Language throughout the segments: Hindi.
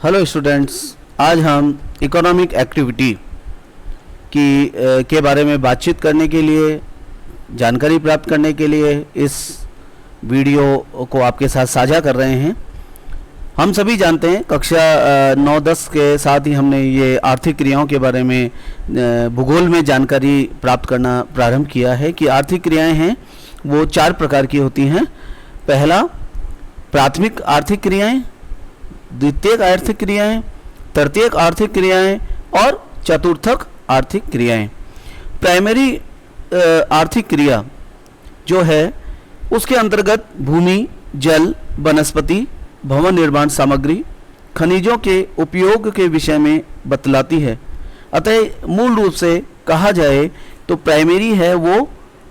हेलो स्टूडेंट्स, आज हम इकोनॉमिक एक्टिविटी के बारे में बातचीत करने के लिए, जानकारी प्राप्त करने के लिए इस वीडियो को आपके साथ साझा कर रहे हैं। हम सभी जानते हैं कक्षा 9-10 के साथ ही हमने ये आर्थिक क्रियाओं के बारे में भूगोल में जानकारी प्राप्त करना प्रारंभ किया है कि आर्थिक क्रियाएं हैं वो 4 प्रकार की होती हैं। पहला, प्राथमिक आर्थिक क्रियाएं, द्वितीयक आर्थिक क्रियाएं, तृतीयक आर्थिक क्रियाएं और चतुर्थक आर्थिक क्रियाएं। प्राइमरी आर्थिक क्रिया जो है उसके अंतर्गत भूमि, जल, वनस्पति, भवन निर्माण सामग्री, खनिजों के उपयोग के विषय में बतलाती है। अतः मूल रूप से कहा जाए तो प्राइमरी है वो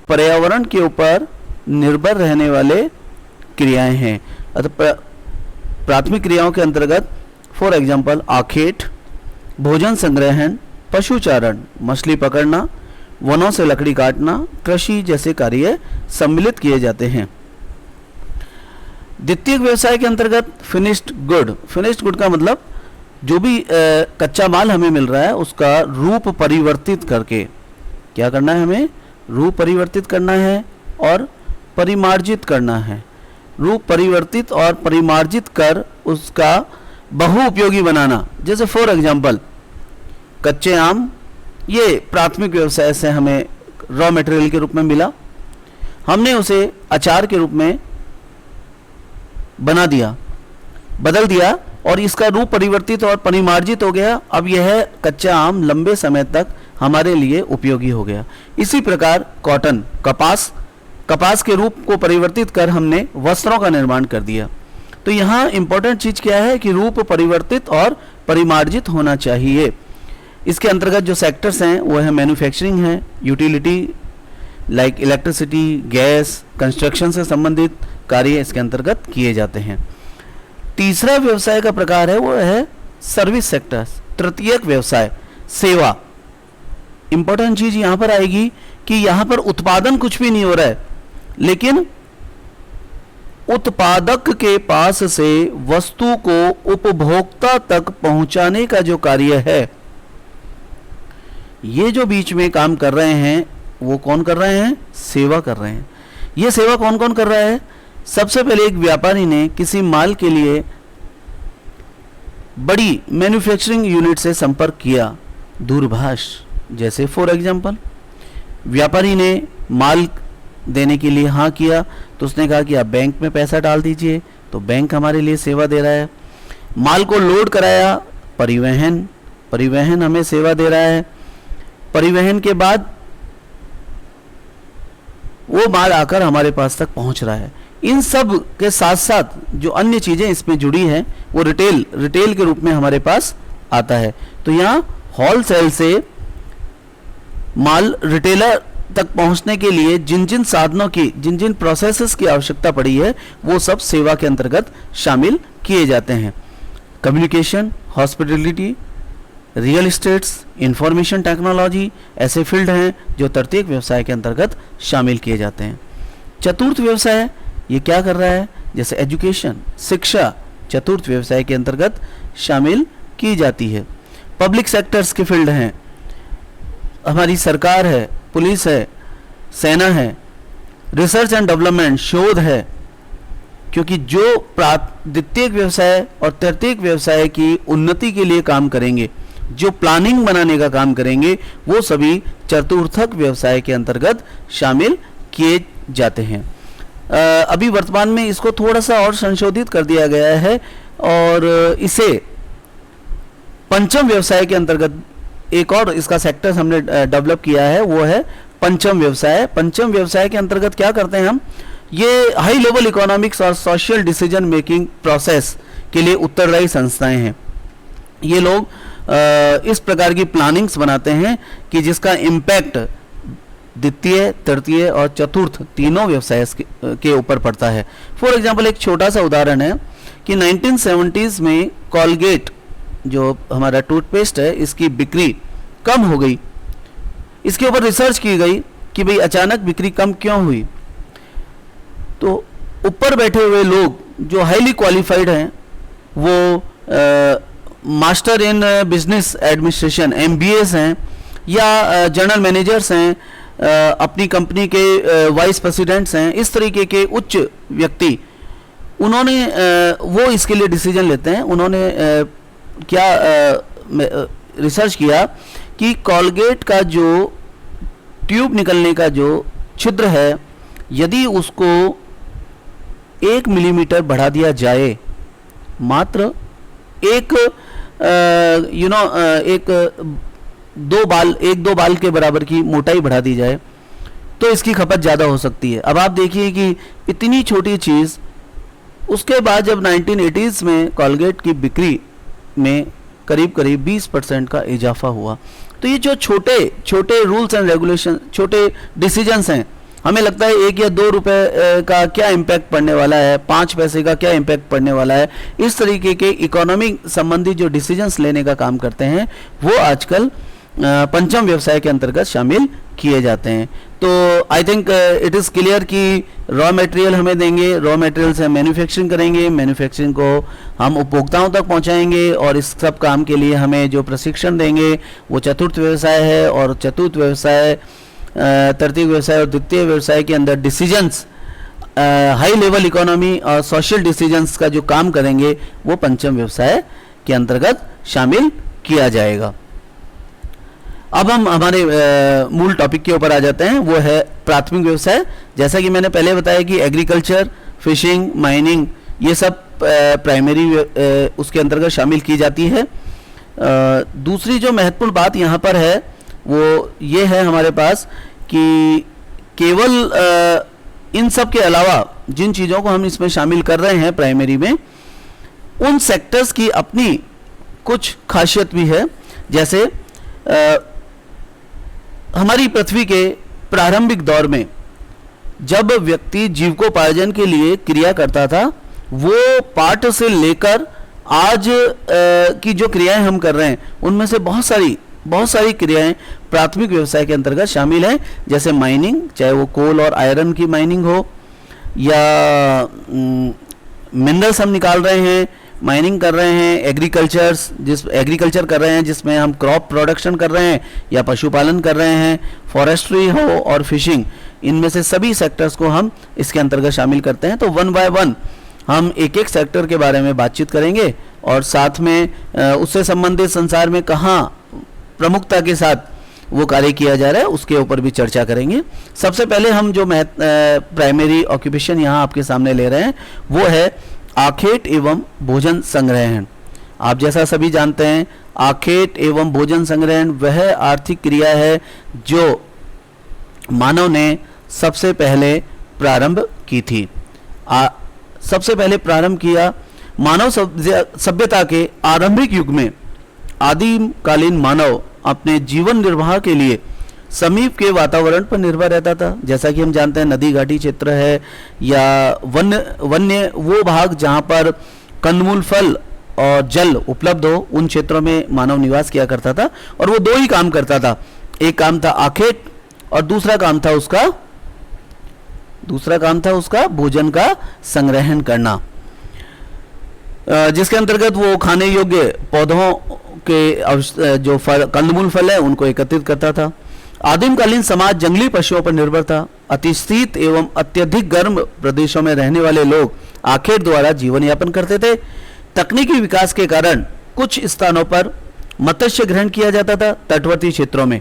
पर्यावरण के ऊपर निर्भर रहने वाले क्रियाएं हैं। अतः प्राथमिक क्रियाओं के अंतर्गत फॉर एग्जाम्पल आखेट, भोजन संग्रहण, पशुचारण, मछली पकड़ना, वनों से लकड़ी काटना, कृषि जैसे कार्य सम्मिलित किए जाते हैं। द्वितीयक व्यवसाय के अंतर्गत फिनिश्ड गुड का मतलब जो भी कच्चा माल हमें मिल रहा है उसका रूप परिवर्तित करके क्या करना है, हमें रूप परिवर्तित करना है और परिमार्जित करना है। रूप परिवर्तित और परिमार्जित कर उसका बहुउपयोगी बनाना। जैसे फॉर एग्जाम्पल कच्चे आम, ये प्राथमिक व्यवसाय से हमें रॉ मटेरियल के रूप में मिला, हमने उसे अचार के रूप में बना दिया, बदल दिया और इसका रूप परिवर्तित और परिमार्जित हो गया। अब यह कच्चा आम लंबे समय तक हमारे लिए उपयोगी हो गया। इसी प्रकार कॉटन, कपास के रूप को परिवर्तित कर हमने वस्त्रों का निर्माण कर दिया। तो यहाँ इंपॉर्टेंट चीज क्या है कि रूप परिवर्तित और परिमार्जित होना चाहिए। इसके अंतर्गत जो सेक्टर्स हैं वो है मैन्युफैक्चरिंग है, utility like electricity, gas, construction से संबंधित कार्य इसके अंतर्गत किए जाते हैं। तीसरा व्यवसाय का प्रकार है वो है सर्विस सेक्टर। तृतीयक व्यवसाय सेवा। इंपॉर्टेंट चीज यहां पर आएगी कि यहां पर उत्पादन कुछ भी नहीं हो रहा है, लेकिन उत्पादक के पास से वस्तु को उपभोक्ता तक पहुंचाने का जो कार्य है, ये जो बीच में काम कर रहे हैं वो कौन कर रहे हैं, सेवा कर रहे हैं। ये सेवा कौन कौन कर रहा है? सबसे पहले एक व्यापारी ने किसी माल के लिए बड़ी मैन्युफैक्चरिंग यूनिट से संपर्क किया, दूरभाष। जैसे फॉर एग्जांपल व्यापारी ने माल देने के लिए हाँ किया तो उसने कहा कि आप बैंक में पैसा डाल दीजिए, तो बैंक हमारे लिए सेवा दे रहा है। माल को लोड कराया, परिवहन हमें सेवा दे रहा है। परिवहन के बाद वो माल आकर हमारे पास तक पहुंच रहा है। इन सब के साथ साथ जो अन्य चीजें इसमें जुड़ी हैं वो रिटेल के रूप में हमारे पास आता है। तो यहाँ होलसेल से माल रिटेलर तक पहुंचने के लिए जिन जिन साधनों की, जिन जिन प्रोसेसेस की आवश्यकता पड़ी है वो सब सेवा के अंतर्गत शामिल किए जाते हैं। Communication, hospitality, real estates, information technology ऐसे फील्ड हैं जो तृतीयक व्यवसाय के अंतर्गत शामिल किए जाते हैं। चतुर्थ व्यवसाय ये क्या कर रहा है? जैसे एजुकेशन, शिक्षा चतुर्थ व्यवसाय के अंतर्गत शामिल की जाती है। पब्लिक सेक्टर्स के फील्ड हैं, हमारी सरकार है, पुलिस है, सेना है, रिसर्च एंड डेवलपमेंट, शोध है। क्योंकि जो द्वितीयक व्यवसाय और तृतीयक व्यवसाय की उन्नति के लिए काम करेंगे, जो प्लानिंग बनाने का काम करेंगे, वो सभी चतुर्थक व्यवसाय के अंतर्गत शामिल किए जाते हैं। अभी वर्तमान में इसको थोड़ा सा और संशोधित कर दिया गया है और इसे पंचम व्यवसाय के अंतर्गत एक और इसका सेक्टर हमने डेवलप किया है, वो है पंचम व्यवसाय। पंचम व्यवसाय के अंतर्गत क्या करते हैं हम? ये हाई लेवल इकोनॉमिक्स और सोशल डिसीजन मेकिंग प्रोसेस के लिए उत्तरदायी संस्थाएं हैं। ये लोग इस प्रकार की प्लानिंग्स बनाते हैं कि जिसका इम्पैक्ट द्वितीय, तृतीय और चतुर्थ तीनों व्यवसाय के ऊपर पड़ता है। फॉर एग्जांपल एक छोटा सा उदाहरण है कि 1970s में कॉलगेट जो हमारा टूथपेस्ट है, इसकी बिक्री कम हो गई। इसके ऊपर रिसर्च की गई कि भाई अचानक बिक्री कम क्यों हुई। तो ऊपर बैठे हुए लोग जो हाईली क्वालिफाइड हैं वो master in business administration MBAs हैं, या जनरल मैनेजर्स हैं, अपनी कंपनी के वाइस प्रेसिडेंट्स हैं, इस तरीके के उच्च व्यक्ति, उन्होंने वो इसके लिए डिसीजन लेते हैं। उन्होंने क्या रिसर्च किया कि कोलगेट का जो ट्यूब निकलने का जो छिद्र है, यदि उसको 1 मिलीमीटर बढ़ा दिया जाए, मात्र एक एक दो बाल के बराबर की मोटाई बढ़ा दी जाए, तो इसकी खपत ज़्यादा हो सकती है। अब आप देखिए कि इतनी छोटी चीज़, उसके बाद जब 1980s में कोलगेट की बिक्री में करीब करीब 20% का इजाफा हुआ। तो ये जो छोटे छोटे रूल्स एंड रेगुलेशन, छोटे डिसीजंस हैं, हमें लगता है 1 या 2 रुपए का क्या इम्पैक्ट पड़ने वाला है, 5 पैसे का क्या इम्पैक्ट पड़ने वाला है, इस तरीके के इकोनॉमिक संबंधी जो डिसीजंस लेने का काम करते हैं, वो आजकल पंचम व्यवसाय के अंतर्गत शामिल किए जाते हैं। तो I think it is clear कि रॉ मटेरियल हमें देंगे, रॉ मटेरियल से मैन्युफैक्चरिंग करेंगे, मैन्युफैक्चरिंग को हम उपभोक्ताओं तक पहुंचाएंगे, और इस सब काम के लिए हमें जो प्रशिक्षण देंगे वो चतुर्थ व्यवसाय है। और चतुर्थ व्यवसाय, तृतीय व्यवसाय और द्वितीय व्यवसाय के अंदर डिसीजंस, हाई लेवल इकोनॉमी और सोशल डिसीजंस का जो काम करेंगे, वो पंचम व्यवसाय के अंतर्गत शामिल किया जाएगा। अब हम हमारे मूल टॉपिक के ऊपर आ जाते हैं, वो है प्राथमिक व्यवसाय। जैसा कि मैंने पहले बताया कि एग्रीकल्चर, फिशिंग, माइनिंग, ये सब प्राइमरी उसके अंतर्गत शामिल की जाती है। दूसरी जो महत्वपूर्ण बात यहाँ पर है वो ये है हमारे पास कि केवल इन सब के अलावा जिन चीज़ों को हम इसमें शामिल कर रहे हैं प्राइमरी में, उन सेक्टर्स की अपनी कुछ खासियत भी है। जैसे हमारी पृथ्वी के प्रारंभिक दौर में जब व्यक्ति जीविकोपार्जन के लिए क्रिया करता था, वो पाठ से लेकर आज की जो क्रियाएं हम कर रहे हैं, उनमें से बहुत सारी क्रियाएं प्राथमिक व्यवसाय के अंतर्गत शामिल हैं। जैसे माइनिंग, चाहे वो कोल और आयरन की माइनिंग हो, या मिनरल्स हम निकाल रहे हैं, माइनिंग कर रहे हैं, एग्रीकल्चर कर रहे हैं जिसमें हम क्रॉप प्रोडक्शन कर रहे हैं, या पशुपालन कर रहे हैं, फॉरेस्ट्री हो और फिशिंग, इनमें से सभी सेक्टर्स को हम इसके अंतर्गत शामिल करते हैं। तो 1 बाय 1 हम एक एक सेक्टर के बारे में बातचीत करेंगे, और साथ में उससे संबंधित संसार में कहाँ प्रमुखता के साथ वो कार्य किया जा रहा है, उसके ऊपर भी चर्चा करेंगे। सबसे पहले हम जो प्राइमरी ऑक्यूपेशन यहाँ आपके सामने ले रहे हैं, वो है आखेट एवं भोजन संग्रहण। आप जैसा सभी जानते हैं, आखेट एवं भोजन संग्रहण वह आर्थिक क्रिया है जो मानव ने सबसे पहले प्रारंभ की थी। सबसे पहले प्रारंभ किया मानव सभ्यता के आरंभिक युग में। आदिमकालीन मानव अपने जीवन निर्वाह के लिए समीप के वातावरण पर निर्भर रहता था। जैसा कि हम जानते हैं, नदी घाटी क्षेत्र है या वन्य वो भाग जहाँ पर कंदमूल, फल और जल उपलब्ध हो, उन क्षेत्रों में मानव निवास किया करता था। और वो 2 ही काम करता था, एक काम था आखेट और दूसरा काम था उसका भोजन का संग्रहण करना, जिसके अंतर्गत वो खाने योग्य पौधों के जो कंदमूल फल है उनको एकत्रित करता था। आदिमकालीन समाज जंगली पशुओं पर निर्भर था। अतिशीत एवं अत्यधिक गर्म प्रदेशों में रहने वाले लोग आखेट द्वारा जीवन यापन करते थे। तकनीकी विकास के कारण कुछ स्थानों पर मत्स्य ग्रहण किया जाता था। तटवर्ती क्षेत्रों में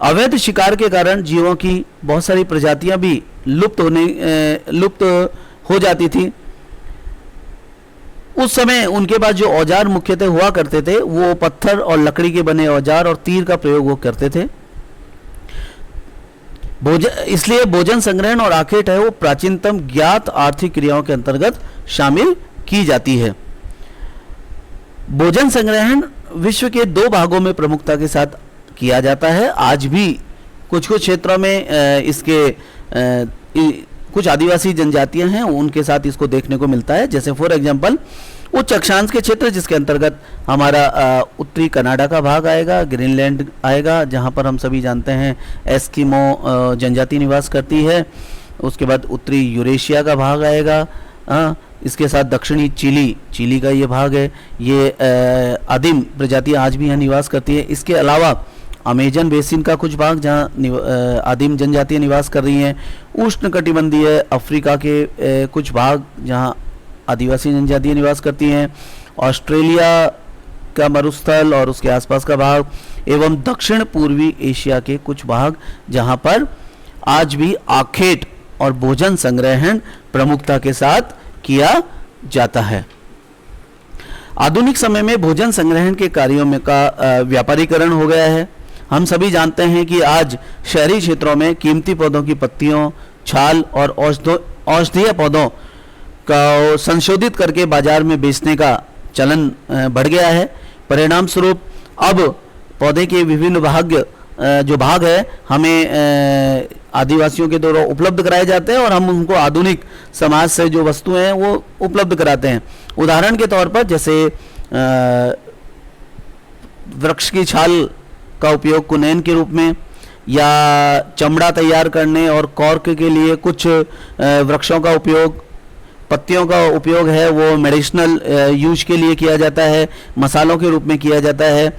अवैध शिकार के कारण जीवों की बहुत सारी प्रजातियां भी लुप्त हो जाती थी। उस समय उनके पास जो औजार मुख्यतः हुआ करते थे, वो पत्थर और लकड़ी के बने औजार और तीर का प्रयोग वो करते थे। इसलिए भोजन संग्रहण और आखेट है वो प्राचीनतम ज्ञात आर्थिक क्रियाओं के अंतर्गत शामिल की जाती है। भोजन संग्रहण विश्व के 2 भागों में प्रमुखता के साथ किया जाता है। आज भी कुछ क्षेत्रों में इसके कुछ आदिवासी जनजातियां हैं, उनके साथ इसको देखने को मिलता है। जैसे फॉर एग्जांपल उच्च अक्षांश के क्षेत्र, जिसके अंतर्गत हमारा उत्तरी कनाडा का भाग आएगा, ग्रीनलैंड आएगा, जहां पर हम सभी जानते हैं एस्किमो जनजाति निवास करती है। उसके बाद उत्तरी यूरेशिया का भाग आएगा, इसके साथ दक्षिणी चिली का ये भाग है, ये आदिम प्रजातियां आज भी यहाँ निवास करती है। इसके अलावा अमेजन बेसिन का कुछ भाग जहाँ आदिम जनजातियां निवास कर रही हैं, उष्णकटिबंधीय अफ्रीका के कुछ भाग जहाँ आदिवासी जनजातियां निवास करती हैं, ऑस्ट्रेलिया का मरुस्थल और उसके आसपास का भाग, एवं दक्षिण पूर्वी एशिया के कुछ भाग जहाँ पर आज भी आखेट और भोजन संग्रहण प्रमुखता के साथ किया जाता है। आधुनिक समय में भोजन संग्रहण के कार्यों में का व्यापारीकरण हो गया है। हम सभी जानते हैं कि आज शहरी क्षेत्रों में कीमती पौधों की पत्तियों, छाल और औषधीय पौधों का संशोधित करके बाजार में बेचने का चलन बढ़ गया है। परिणाम स्वरूप अब पौधे के विभिन्न जो भाग है हमें आदिवासियों के द्वारा उपलब्ध कराए जाते हैं और हम उनको आधुनिक समाज से जो वस्तुएं हैं वो उपलब्ध कराते हैं। उदाहरण के तौर पर जैसे वृक्ष की छाल का उपयोग कुनैन के रूप में, या चमड़ा तैयार करने और कॉर्क के लिए कुछ वृक्षों का उपयोग, पत्तियों का उपयोग है वो मेडिसिनल यूज के लिए किया जाता है, मसालों के रूप में किया जाता है,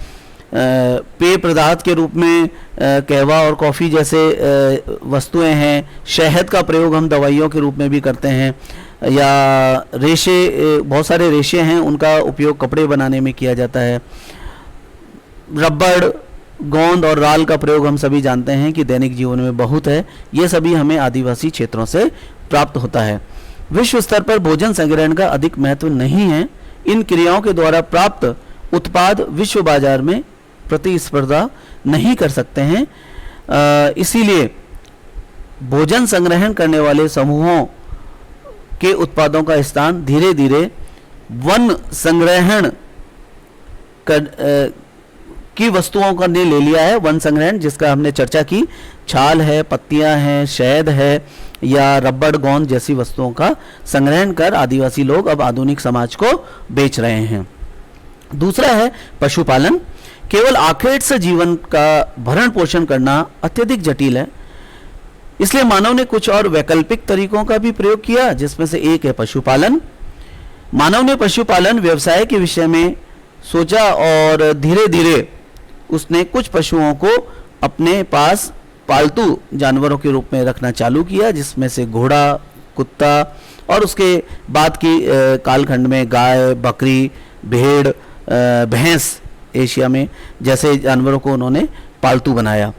पेय पदार्थ के रूप में कहवा और कॉफ़ी जैसे वस्तुएं हैं, शहद का प्रयोग हम दवाइयों के रूप में भी करते हैं, या रेशे, बहुत सारे रेशे हैं उनका उपयोग कपड़े बनाने में किया जाता है। रबड़, गोंद और राल का प्रयोग हम सभी जानते हैं कि दैनिक जीवन में बहुत है। ये सभी हमें आदिवासी क्षेत्रों से प्राप्त होता है। विश्व स्तर पर भोजन संग्रहण का अधिक महत्व नहीं है। इन क्रियाओं के द्वारा प्राप्त उत्पाद विश्व बाजार में प्रतिस्पर्धा नहीं कर सकते हैं। इसीलिए भोजन संग्रहण करने वाले समूहों के उत्पादों का स्थान धीरे धीरे वन संग्रहण की वस्तुओं का ने ले लिया है। वन संग्रहण जिसका हमने चर्चा की, छाल है, पत्तियां हैं, शहद है या रबड़, गोंद जैसी वस्तुओं का संग्रहण कर आदिवासी लोग अब आधुनिक समाज को बेच रहे हैं। दूसरा है पशुपालन। केवल आखेट से जीवन का भरण पोषण करना अत्यधिक जटिल है, इसलिए मानव ने कुछ और वैकल्पिक तरीकों का भी प्रयोग किया, जिसमें से एक है पशुपालन। मानव ने पशुपालन व्यवसाय के विषय में सोचा और धीरे धीरे उसने कुछ पशुओं को अपने पास पालतू जानवरों के रूप में रखना चालू किया, जिसमें से घोड़ा, कुत्ता और उसके बाद की कालखंड में गाय, बकरी, भेड़, भैंस एशिया में जैसे जानवरों को उन्होंने पालतू बनाया।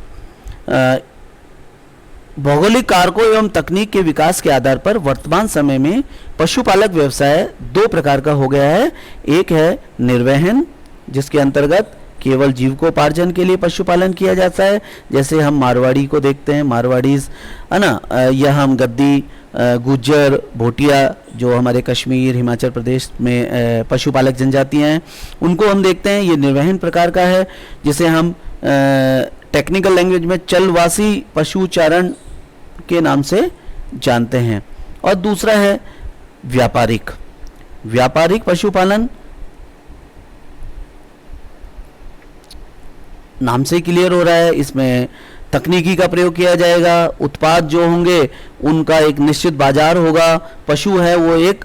भौगोलिक कारकों एवं तकनीक के विकास के आधार पर वर्तमान समय में पशुपालक व्यवसाय दो प्रकार का हो गया है। एक है निर्वहन, जिसके अंतर्गत केवल जीविकोपार्जन के लिए पशुपालन किया जाता है, जैसे हम मारवाड़ी को देखते हैं, मारवाड़ीज है ना, या हम गद्दी, गुज्जर, भोटिया जो हमारे कश्मीर, हिमाचल प्रदेश में पशुपालक जनजातियां हैं, उनको हम देखते हैं। ये निर्वहन प्रकार का है, जिसे हम टेक्निकल लैंग्वेज में चलवासी पशुचारण के नाम से जानते हैं। और दूसरा है व्यापारिक। व्यापारिक पशुपालन नाम से क्लियर हो रहा है, इसमें तकनीकी का प्रयोग किया जाएगा, उत्पाद जो होंगे उनका एक निश्चित बाजार होगा, पशु है वो एक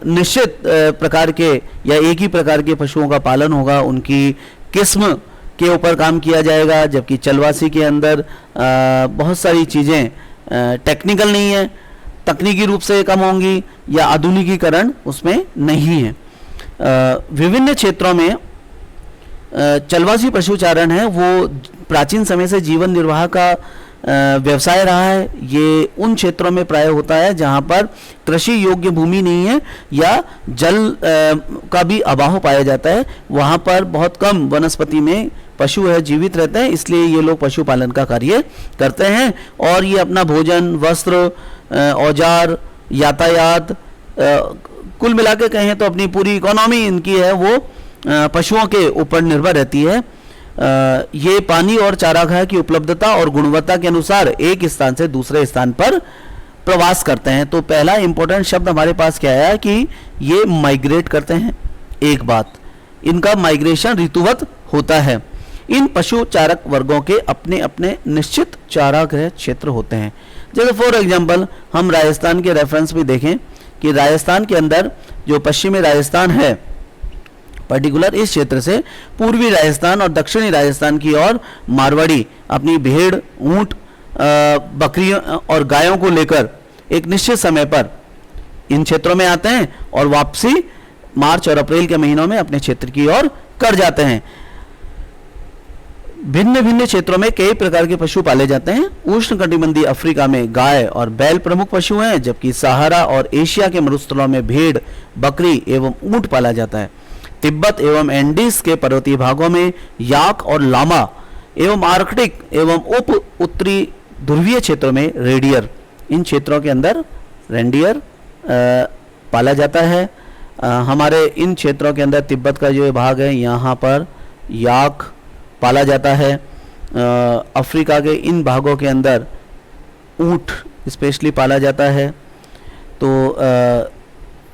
निश्चित प्रकार के या एक ही प्रकार के पशुओं का पालन होगा, उनकी किस्म के ऊपर काम किया जाएगा। जबकि चलवासी के अंदर बहुत सारी चीज़ें टेक्निकल नहीं है, तकनीकी रूप से कम होंगी या आधुनिकीकरण उसमें नहीं है। विभिन्न क्षेत्रों में चलवासी पशुचारण है वो प्राचीन समय से जीवन निर्वाह का व्यवसाय रहा है। ये उन क्षेत्रों में प्राय होता है जहाँ पर कृषि योग्य भूमि नहीं है या जल का भी अभाव पाया जाता है। वहाँ पर बहुत कम वनस्पति में पशु है जीवित रहते हैं, इसलिए ये लोग पशुपालन का कार्य करते हैं और ये अपना भोजन, वस्त्र, औजार, यातायात, कुल मिला के कहें तो अपनी पूरी इकोनॉमी इनकी है वो पशुओं के ऊपर निर्भर रहती है। ये पानी और चारागाह की उपलब्धता और गुणवत्ता के अनुसार एक स्थान से दूसरे स्थान पर प्रवास करते हैं। तो पहला इंपॉर्टेंट शब्द हमारे पास क्या आया कि ये माइग्रेट करते हैं। एक बात, इनका माइग्रेशन ऋतुवत होता है। इन पशु चारक वर्गों के अपने अपने निश्चित चारागाह क्षेत्र होते हैं। जैसे फॉर एग्जांपल हम राजस्थान के रेफरेंस में देखें कि राजस्थान के अंदर जो पश्चिमी राजस्थान है, पर्टिकुलर इस क्षेत्र से पूर्वी राजस्थान और दक्षिणी राजस्थान की ओर मारवाड़ी अपनी भेड़, ऊंट, बकरियों और गायों को लेकर एक निश्चित समय पर इन क्षेत्रों में आते हैं और वापसी मार्च और अप्रैल के महीनों में अपने क्षेत्र की ओर कर जाते हैं। भिन्न भिन्न क्षेत्रों में कई प्रकार के पशु पाले जाते हैं। उष्णकटिबंधीय अफ्रीका में गाय और बैल प्रमुख पशु हैं, जबकि सहारा और एशिया के मरुस्थलों में भेड़, बकरी एवं ऊंट पाला जाता है। तिब्बत एवं एंडीज के पर्वतीय भागों में याक और लामा एवं आर्कटिक एवं उप उत्तरी ध्रुवीय क्षेत्रों में रेडियर, इन क्षेत्रों के अंदर रेंडियर पाला जाता है। हमारे इन क्षेत्रों के अंदर तिब्बत का जो भाग है यहाँ पर याक पाला जाता है। अफ्रीका के इन भागों के अंदर ऊंट स्पेशली पाला जाता है। तो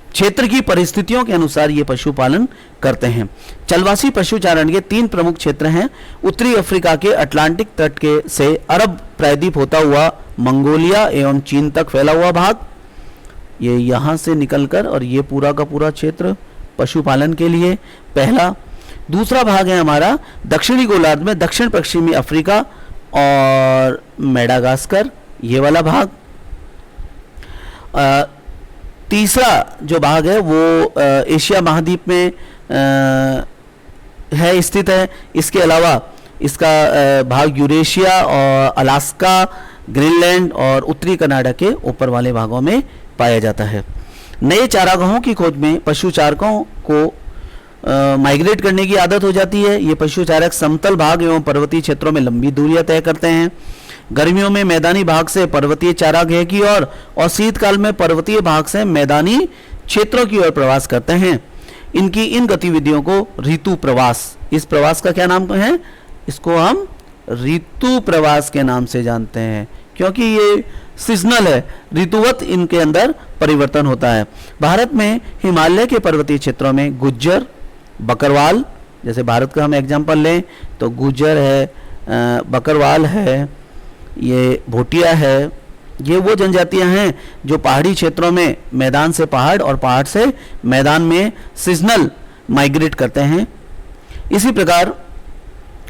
क्षेत्र की परिस्थितियों के अनुसार ये पशुपालन करते हैं। चलवासी पशुचारण के 3 प्रमुख क्षेत्र हैं। उत्तरी अफ्रीका के अटलांटिक तट के से अरब प्रायद्वीप होता हुआ मंगोलिया एवं चीन तक फैला हुआ भाग, ये यहाँ से निकलकर और ये पूरा का पूरा क्षेत्र पशुपालन के लिए पहला। दूसरा भाग है हमारा दक्षिणी गोलार्ध में दक्षिण पश्चिमी अफ्रीका और मेडागास्कर, ये वाला भाग। तीसरा जो भाग है वो एशिया महाद्वीप में है स्थित है। इसके अलावा इसका भाग यूरेशिया और अलास्का, ग्रीनलैंड और उत्तरी कनाडा के ऊपर वाले भागों में पाया जाता है। नए चारागाहों की खोज में पशुचारकों को माइग्रेट करने की आदत हो जाती है। ये पशुचारक समतल भाग एवं पर्वतीय क्षेत्रों में लंबी दूरियां तय करते हैं। गर्मियों में मैदानी भाग से पर्वतीय चारागाह की ओर और शीतकाल में पर्वतीय भाग से मैदानी क्षेत्रों की ओर प्रवास करते हैं। इनकी इन गतिविधियों को ऋतु प्रवास, इस प्रवास का क्या नाम है, इसको हम ऋतु प्रवास के नाम से जानते हैं, क्योंकि ये सीजनल है, ऋतुवत इनके अंदर परिवर्तन होता है। भारत में हिमालय के पर्वतीय क्षेत्रों में गुज्जर, बकरवाल, जैसे भारत का हम एग्जांपल लें तो गुज्जर है, बकरवाल है, ये भोटिया है, ये वो जनजातियां हैं जो पहाड़ी क्षेत्रों में मैदान से पहाड़ और पहाड़ से मैदान में सीजनल माइग्रेट करते हैं। इसी प्रकार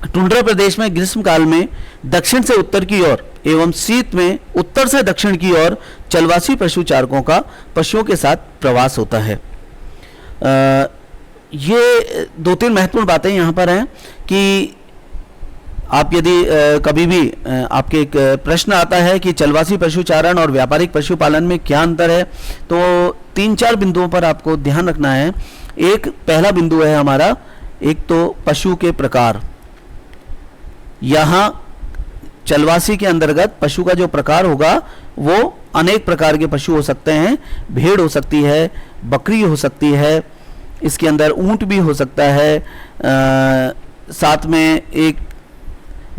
टुंड्रा प्रदेश में ग्रीष्म काल में दक्षिण से उत्तर की ओर एवं शीत में उत्तर से दक्षिण की ओर चलवासी पशुचारकों का पशुओं के साथ प्रवास होता है। ये 2-3 महत्वपूर्ण बातें यहाँ पर हैं कि आप यदि कभी भी आपके एक प्रश्न आता है कि चलवासी पशुचारण और व्यापारिक पशुपालन में क्या अंतर है, तो 3-4 बिंदुओं पर आपको ध्यान रखना है। एक पहला बिंदु है हमारा, एक तो पशु के प्रकार। यहाँ चलवासी के अंतर्गत पशु का जो प्रकार होगा वो अनेक प्रकार के पशु हो सकते हैं। भेड़ हो सकती है, बकरी हो सकती है, इसके अंदर ऊंट भी हो सकता है, साथ में एक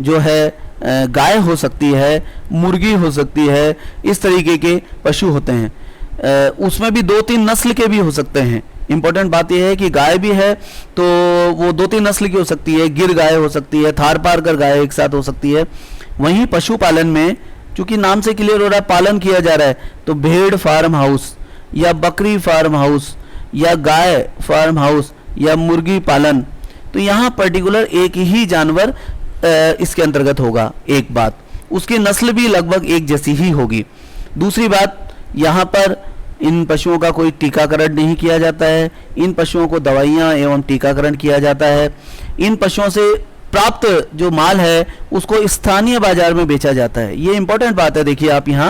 जो है गाय हो सकती है, मुर्गी हो सकती है, इस तरीके के पशु होते हैं। उसमें भी 2-3 नस्ल के भी हो सकते हैं। इंपॉर्टेंट बात यह है कि गाय भी है तो वो 2-3 नस्ल की हो सकती है, गिर गाय हो सकती है, थार पारकर गाय एक साथ हो सकती है। वहीं पशुपालन में चूंकि नाम से क्लियर हो रहा है पालन किया जा रहा है, तो भेड़ फार्म हाउस या बकरी फार्म हाउस या गाय फार्म हाउस या मुर्गी पालन, तो यहाँ पर्टिकुलर एक ही जानवर इसके अंतर्गत होगा। एक बात, उसकी नस्ल भी लगभग एक जैसी ही होगी। दूसरी बात, यहाँ पर इन पशुओं का कोई टीकाकरण नहीं किया जाता है। इन पशुओं को दवाइयाँ एवं टीकाकरण किया जाता है। इन पशुओं से प्राप्त जो माल है उसको स्थानीय बाजार में बेचा जाता है। ये इंपॉर्टेंट बात है। देखिए आप यहाँ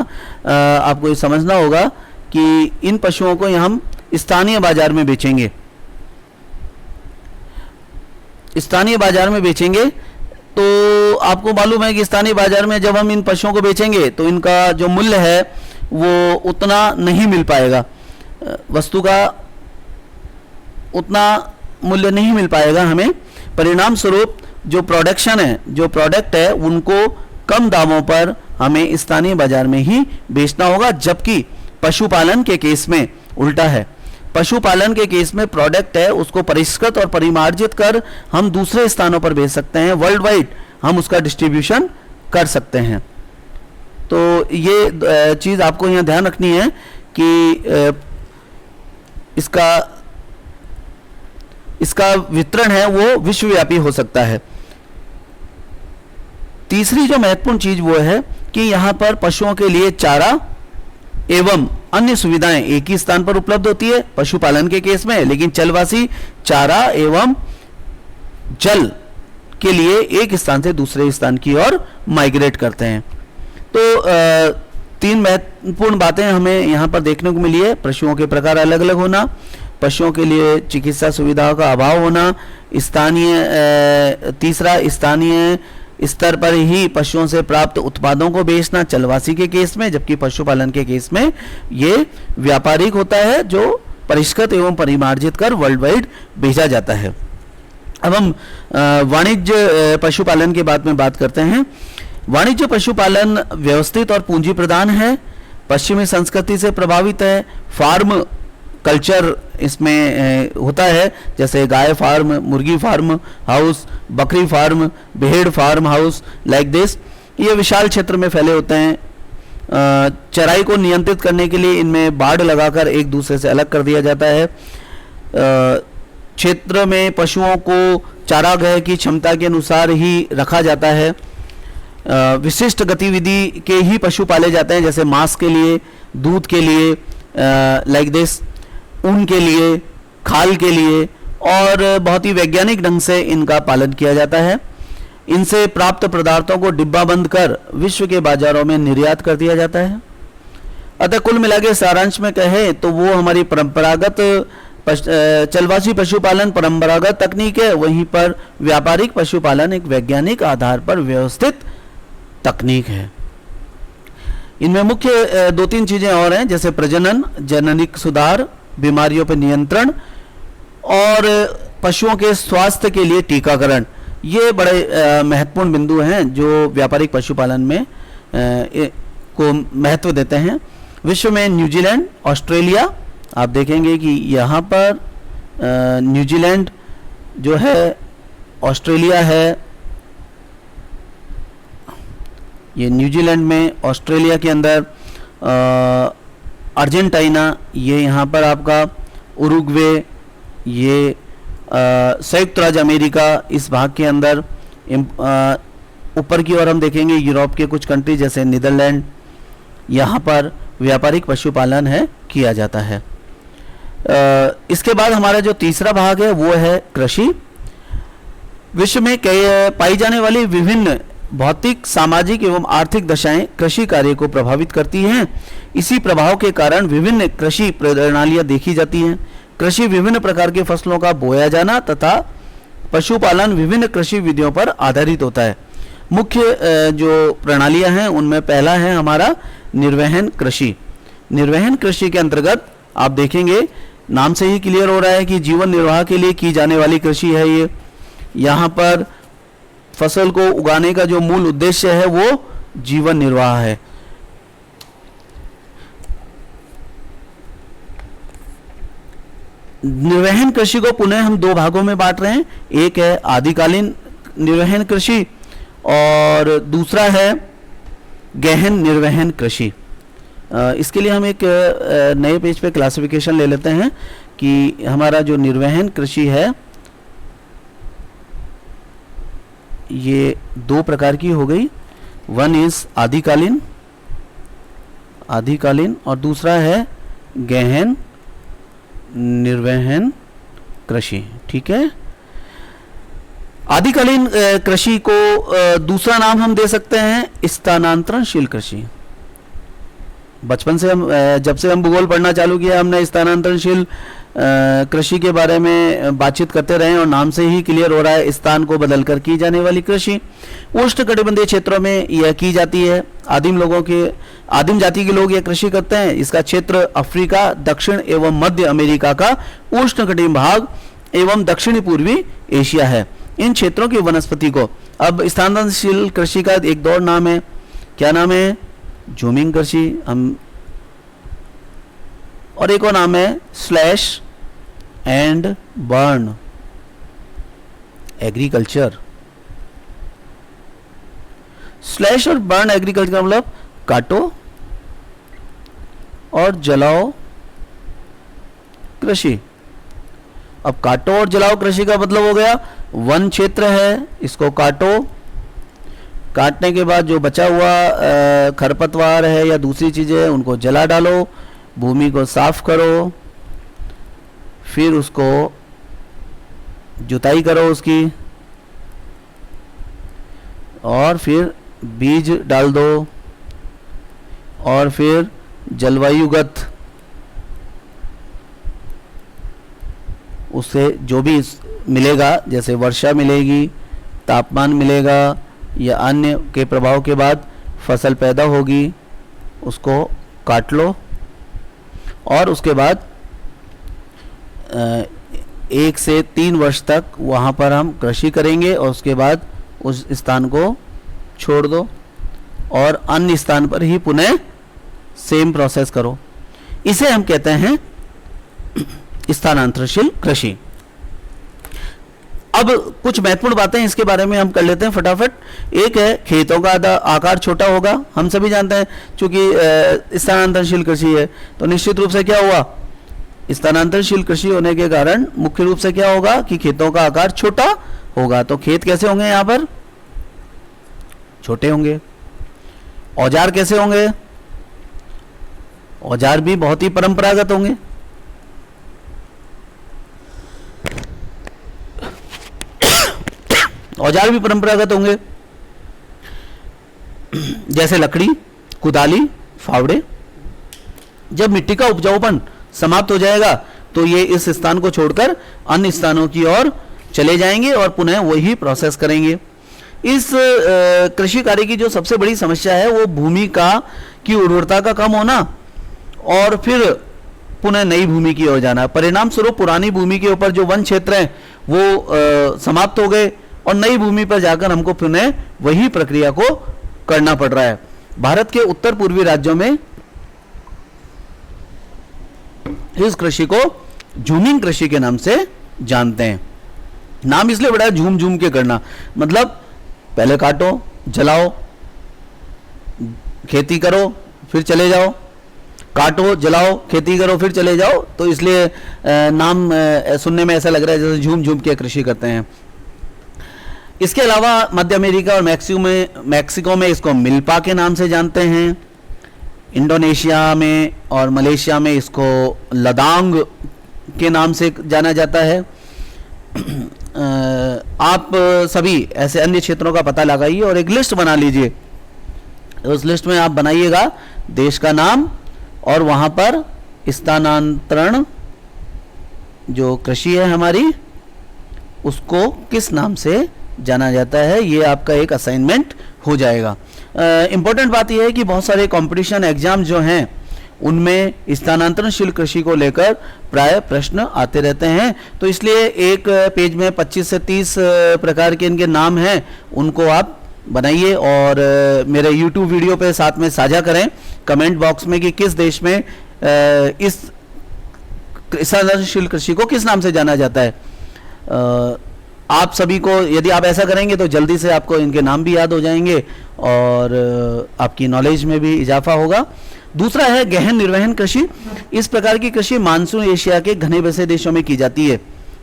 आपको ये समझना होगा कि इन पशुओं को हम स्थानीय बाजार में बेचेंगे। स्थानीय बाजार में बेचेंगे तो आपको मालूम है कि स्थानीय बाजार में जब हम इन पशुओं को बेचेंगे तो इनका जो मूल्य है वो उतना नहीं मिल पाएगा, वस्तु का उतना मूल्य नहीं मिल पाएगा हमें। परिणाम स्वरूप जो प्रोडक्शन है, जो प्रोडक्ट है, उनको कम दामों पर हमें स्थानीय बाजार में ही बेचना होगा। जबकि पशुपालन के केस में उल्टा है। पशुपालन के केस में प्रोडक्ट है उसको परिष्कृत और परिमार्जित कर हम दूसरे स्थानों पर भेज सकते हैं, वर्ल्ड वाइड हम उसका डिस्ट्रीब्यूशन कर सकते हैं। तो ये चीज़ आपको यहाँ ध्यान रखनी है कि इसका इसका वितरण है वो विश्वव्यापी हो सकता है। तीसरी जो महत्वपूर्ण चीज वो है कि यहां पर पशुओं के लिए चारा एवं अन्य सुविधाएं एक ही स्थान पर उपलब्ध होती है पशुपालन के केस में, लेकिन चलवासी चारा एवं जल के लिए एक स्थान से दूसरे स्थान की ओर माइग्रेट करते हैं। तो तीन महत्वपूर्ण बातें हमें यहाँ पर देखने को मिली है। पशुओं के प्रकार अलग अलग होना, पशुओं के लिए चिकित्सा सुविधाओं का अभाव होना, तीसरा स्थानीय स्तर पर ही पशुओं से प्राप्त उत्पादों को बेचना चलवासी के केस में, जबकि पशुपालन के केस में ये व्यापारिक होता है जो परिष्कृत एवं परिमार्जित कर वर्ल्ड वाइड भेजा जाता है। अब हम वाणिज्य पशुपालन के बारे में बात करते हैं। वाणिज्य पशुपालन व्यवस्थित और पूंजी प्रधान है, पश्चिमी संस्कृति से प्रभावित है, फार्म कल्चर इसमें होता है, जैसे गाय फार्म, मुर्गी फार्म हाउस, बकरी फार्म, भेड़ फार्म हाउस, लाइक दिस। ये विशाल क्षेत्र में फैले होते हैं। चराई को नियंत्रित करने के लिए इनमें बाड़ लगाकर एक दूसरे से अलग कर दिया जाता है। क्षेत्र में पशुओं को चारागाह की क्षमता के अनुसार ही रखा जाता है। विशिष्ट गतिविधि के ही पशु पाले जाते हैं, जैसे मांस के लिए, दूध के लिए, लाइक दिस, ऊन के लिए, खाल के लिए, और बहुत ही वैज्ञानिक ढंग से इनका पालन किया जाता है। इनसे प्राप्त पदार्थों को डिब्बाबंद कर विश्व के बाजारों में निर्यात कर दिया जाता है। अतः कुल मिला के सारांश में कहें तो वो हमारी परंपरागत चलवासी पशुपालन परंपरागत तकनीक है, वहीं पर व्यापारिक पशुपालन एक वैज्ञानिक आधार पर व्यवस्थित तकनीक है। इनमें मुख्य दो तीन चीजें और हैं, जैसे प्रजनन, जननिक सुधार, बीमारियों पर नियंत्रण और पशुओं के स्वास्थ्य के लिए टीकाकरण। ये बड़े महत्वपूर्ण बिंदु हैं जो व्यापारिक पशुपालन में को महत्व देते हैं। विश्व में न्यूजीलैंड, ऑस्ट्रेलिया, आप देखेंगे कि यहाँ पर न्यूजीलैंड जो है, ऑस्ट्रेलिया है, ये न्यूजीलैंड में, ऑस्ट्रेलिया के अंदर अर्जेंटीना, ये यहाँ पर आपका उरुग्वे, ये संयुक्त राज्य अमेरिका इस भाग के अंदर, ऊपर की ओर हम देखेंगे यूरोप के कुछ कंट्री जैसे नीदरलैंड, यहाँ पर व्यापारिक पशुपालन है किया जाता है। इसके बाद हमारा जो तीसरा भाग है वो है कृषि। विश्व में कई पाई जाने वाली विभिन्न भौतिक, सामाजिक एवं आर्थिक दशाएं कृषि कार्य को प्रभावित करती हैं। इसी प्रभाव के कारण विभिन्न कृषि प्रणालियां देखी जाती हैं। कृषि विभिन्न प्रकार की फसलों का बोया जाना तथा पशुपालन विभिन्न कृषि विधियों पर आधारित होता है। मुख्य जो प्रणालियां हैं उनमें पहला है हमारा निर्वहन कृषि। निर्वहन कृषि के अंतर्गत आप देखेंगे, नाम से ही क्लियर हो रहा है कि जीवन निर्वाह के लिए की जाने वाली कृषि है ये। यहाँ पर फसल को उगाने का जो मूल उद्देश्य है वो जीवन निर्वाह है। निर्वहन कृषि को पुनः हम दो भागों में बांट रहे हैं, एक है आदिकालीन निर्वहन कृषि और दूसरा है गहन निर्वहन कृषि। इसके लिए हम एक नए पेज पे क्लासिफिकेशन ले लेते हैं कि हमारा जो निर्वहन कृषि है ये दो प्रकार की हो गई। वन इज आदिकालीन और दूसरा है गहन निर्वहन कृषि। ठीक है, आदिकालीन कृषि को दूसरा नाम हम दे सकते हैं स्थानांतरणशील कृषि। बचपन से हम जब से हम भूगोल पढ़ना चालू किया हमने स्थानांतरणशील कृषि के बारे में बातचीत करते रहे और नाम से ही क्लियर हो रहा है, स्थान को बदलकर की जाने वाली कृषि उष्णकटिबंधीय क्षेत्रों में यह की जाती है। आदिम जाति के लोग यह कृषि करते हैं। इसका क्षेत्र अफ्रीका, दक्षिण एवं मध्य अमेरिका का उष्णकटिबंधीय भाग एवं दक्षिणी पूर्वी एशिया है। इन क्षेत्रों की वनस्पति को अब स्थानांतरणशील कृषि का एक और नाम है, क्या नाम है? जूमिंग कृषि। हम और एक और नाम है slash and burn agriculture. Slash और बर्न एग्रीकल्चर का मतलब काटो और जलाओ कृषि। अब काटो और जलाओ कृषि का मतलब हो गया वन क्षेत्र है, इसको काटो, काटने के बाद जो बचा हुआ खरपतवार है या दूसरी चीजें हैं उनको जला डालो, भूमि को साफ करो, फिर उसको जुताई करो उसकी, और फिर बीज डाल दो, और फिर जलवायुगत उससे जो भी मिलेगा, जैसे वर्षा मिलेगी, तापमान मिलेगा या अन्य के प्रभाव के बाद फसल पैदा होगी, उसको काट लो, और उसके बाद 1 से 3 वर्ष तक वहाँ पर हम कृषि करेंगे, और उसके बाद उस स्थान को छोड़ दो और अन्य स्थान पर ही पुनः सेम प्रोसेस करो। इसे हम कहते हैं स्थानांतरशील कृषि। अब कुछ महत्वपूर्ण बातें इसके बारे में हम कर लेते हैं फटाफट। एक है खेतों का आकार छोटा होगा, हम सभी जानते हैं, क्योंकि स्थानांतरशील कृषि है तो निश्चित रूप से क्या हुआ, स्थानांतरशील कृषि होने के कारण मुख्य रूप से क्या होगा कि खेतों का आकार छोटा होगा। तो खेत कैसे होंगे, यहां पर छोटे होंगे। औजार कैसे होंगे, औजार भी बहुत ही परंपरागत होंगे। औजार भी परंपरागत होंगे, जैसे लकड़ी, कुदाली, फावड़े। जब मिट्टी का उपजाऊपन समाप्त हो जाएगा तो ये इस स्थान को छोड़कर अन्य स्थानों की ओर चले जाएंगे और पुनः वही प्रोसेस करेंगे। इस कृषि कार्य की जो सबसे बड़ी समस्या है वो भूमि की उर्वरता का कम होना और फिर पुनः नई भूमि की ओर जाना। परिणाम स्वरूप पुरानी भूमि के ऊपर जो वन क्षेत्र हैं वो समाप्त हो गए और नई भूमि पर जाकर हमको पुनः वही प्रक्रिया को करना पड़ रहा है। भारत के उत्तर पूर्वी राज्यों में इस कृषि को झूमिंग कृषि के नाम से जानते हैं। नाम इसलिए बड़ा है झूम झूम के करना, मतलब पहले काटो, जलाओ, खेती करो, फिर चले जाओ, काटो, जलाओ, खेती करो, फिर चले जाओ। तो इसलिए नाम सुनने में ऐसा लग रहा है जैसे झूम झूम के कृषि करते हैं। इसके अलावा मध्य अमेरिका और मैक्सिको में इसको मिल्पा के नाम से जानते हैं। इंडोनेशिया में और मलेशिया में इसको लदांग के नाम से जाना जाता है। आप सभी ऐसे अन्य क्षेत्रों का पता लगाइए और एक लिस्ट बना लीजिए। उस लिस्ट में आप बनाइएगा देश का नाम और वहां पर स्थानांतरण जो कृषि है हमारी उसको किस नाम से जाना जाता है। ये आपका एक असाइनमेंट हो जाएगा। इंपॉर्टेंट बात यह है कि बहुत सारे कंपटीशन एग्जाम जो हैं उनमें स्थानांतरणशील कृषि को लेकर प्राय प्रश्न आते रहते हैं। तो इसलिए एक पेज में 25 से 30 प्रकार के इनके नाम हैं, उनको आप बनाइए और मेरे YouTube वीडियो पे साथ में साझा करें कमेंट बॉक्स में कि किस देश में इस स्थानांतरणशील कृषि को किस नाम से जाना जाता है। आप सभी को यदि आप ऐसा करेंगे तो जल्दी से आपको इनके नाम भी याद हो जाएंगे और आपकी नॉलेज में भी इजाफा होगा। दूसरा है गहन निर्वहन कृषि। इस प्रकार की कृषि मानसून एशिया के घने बसे देशों में की जाती है।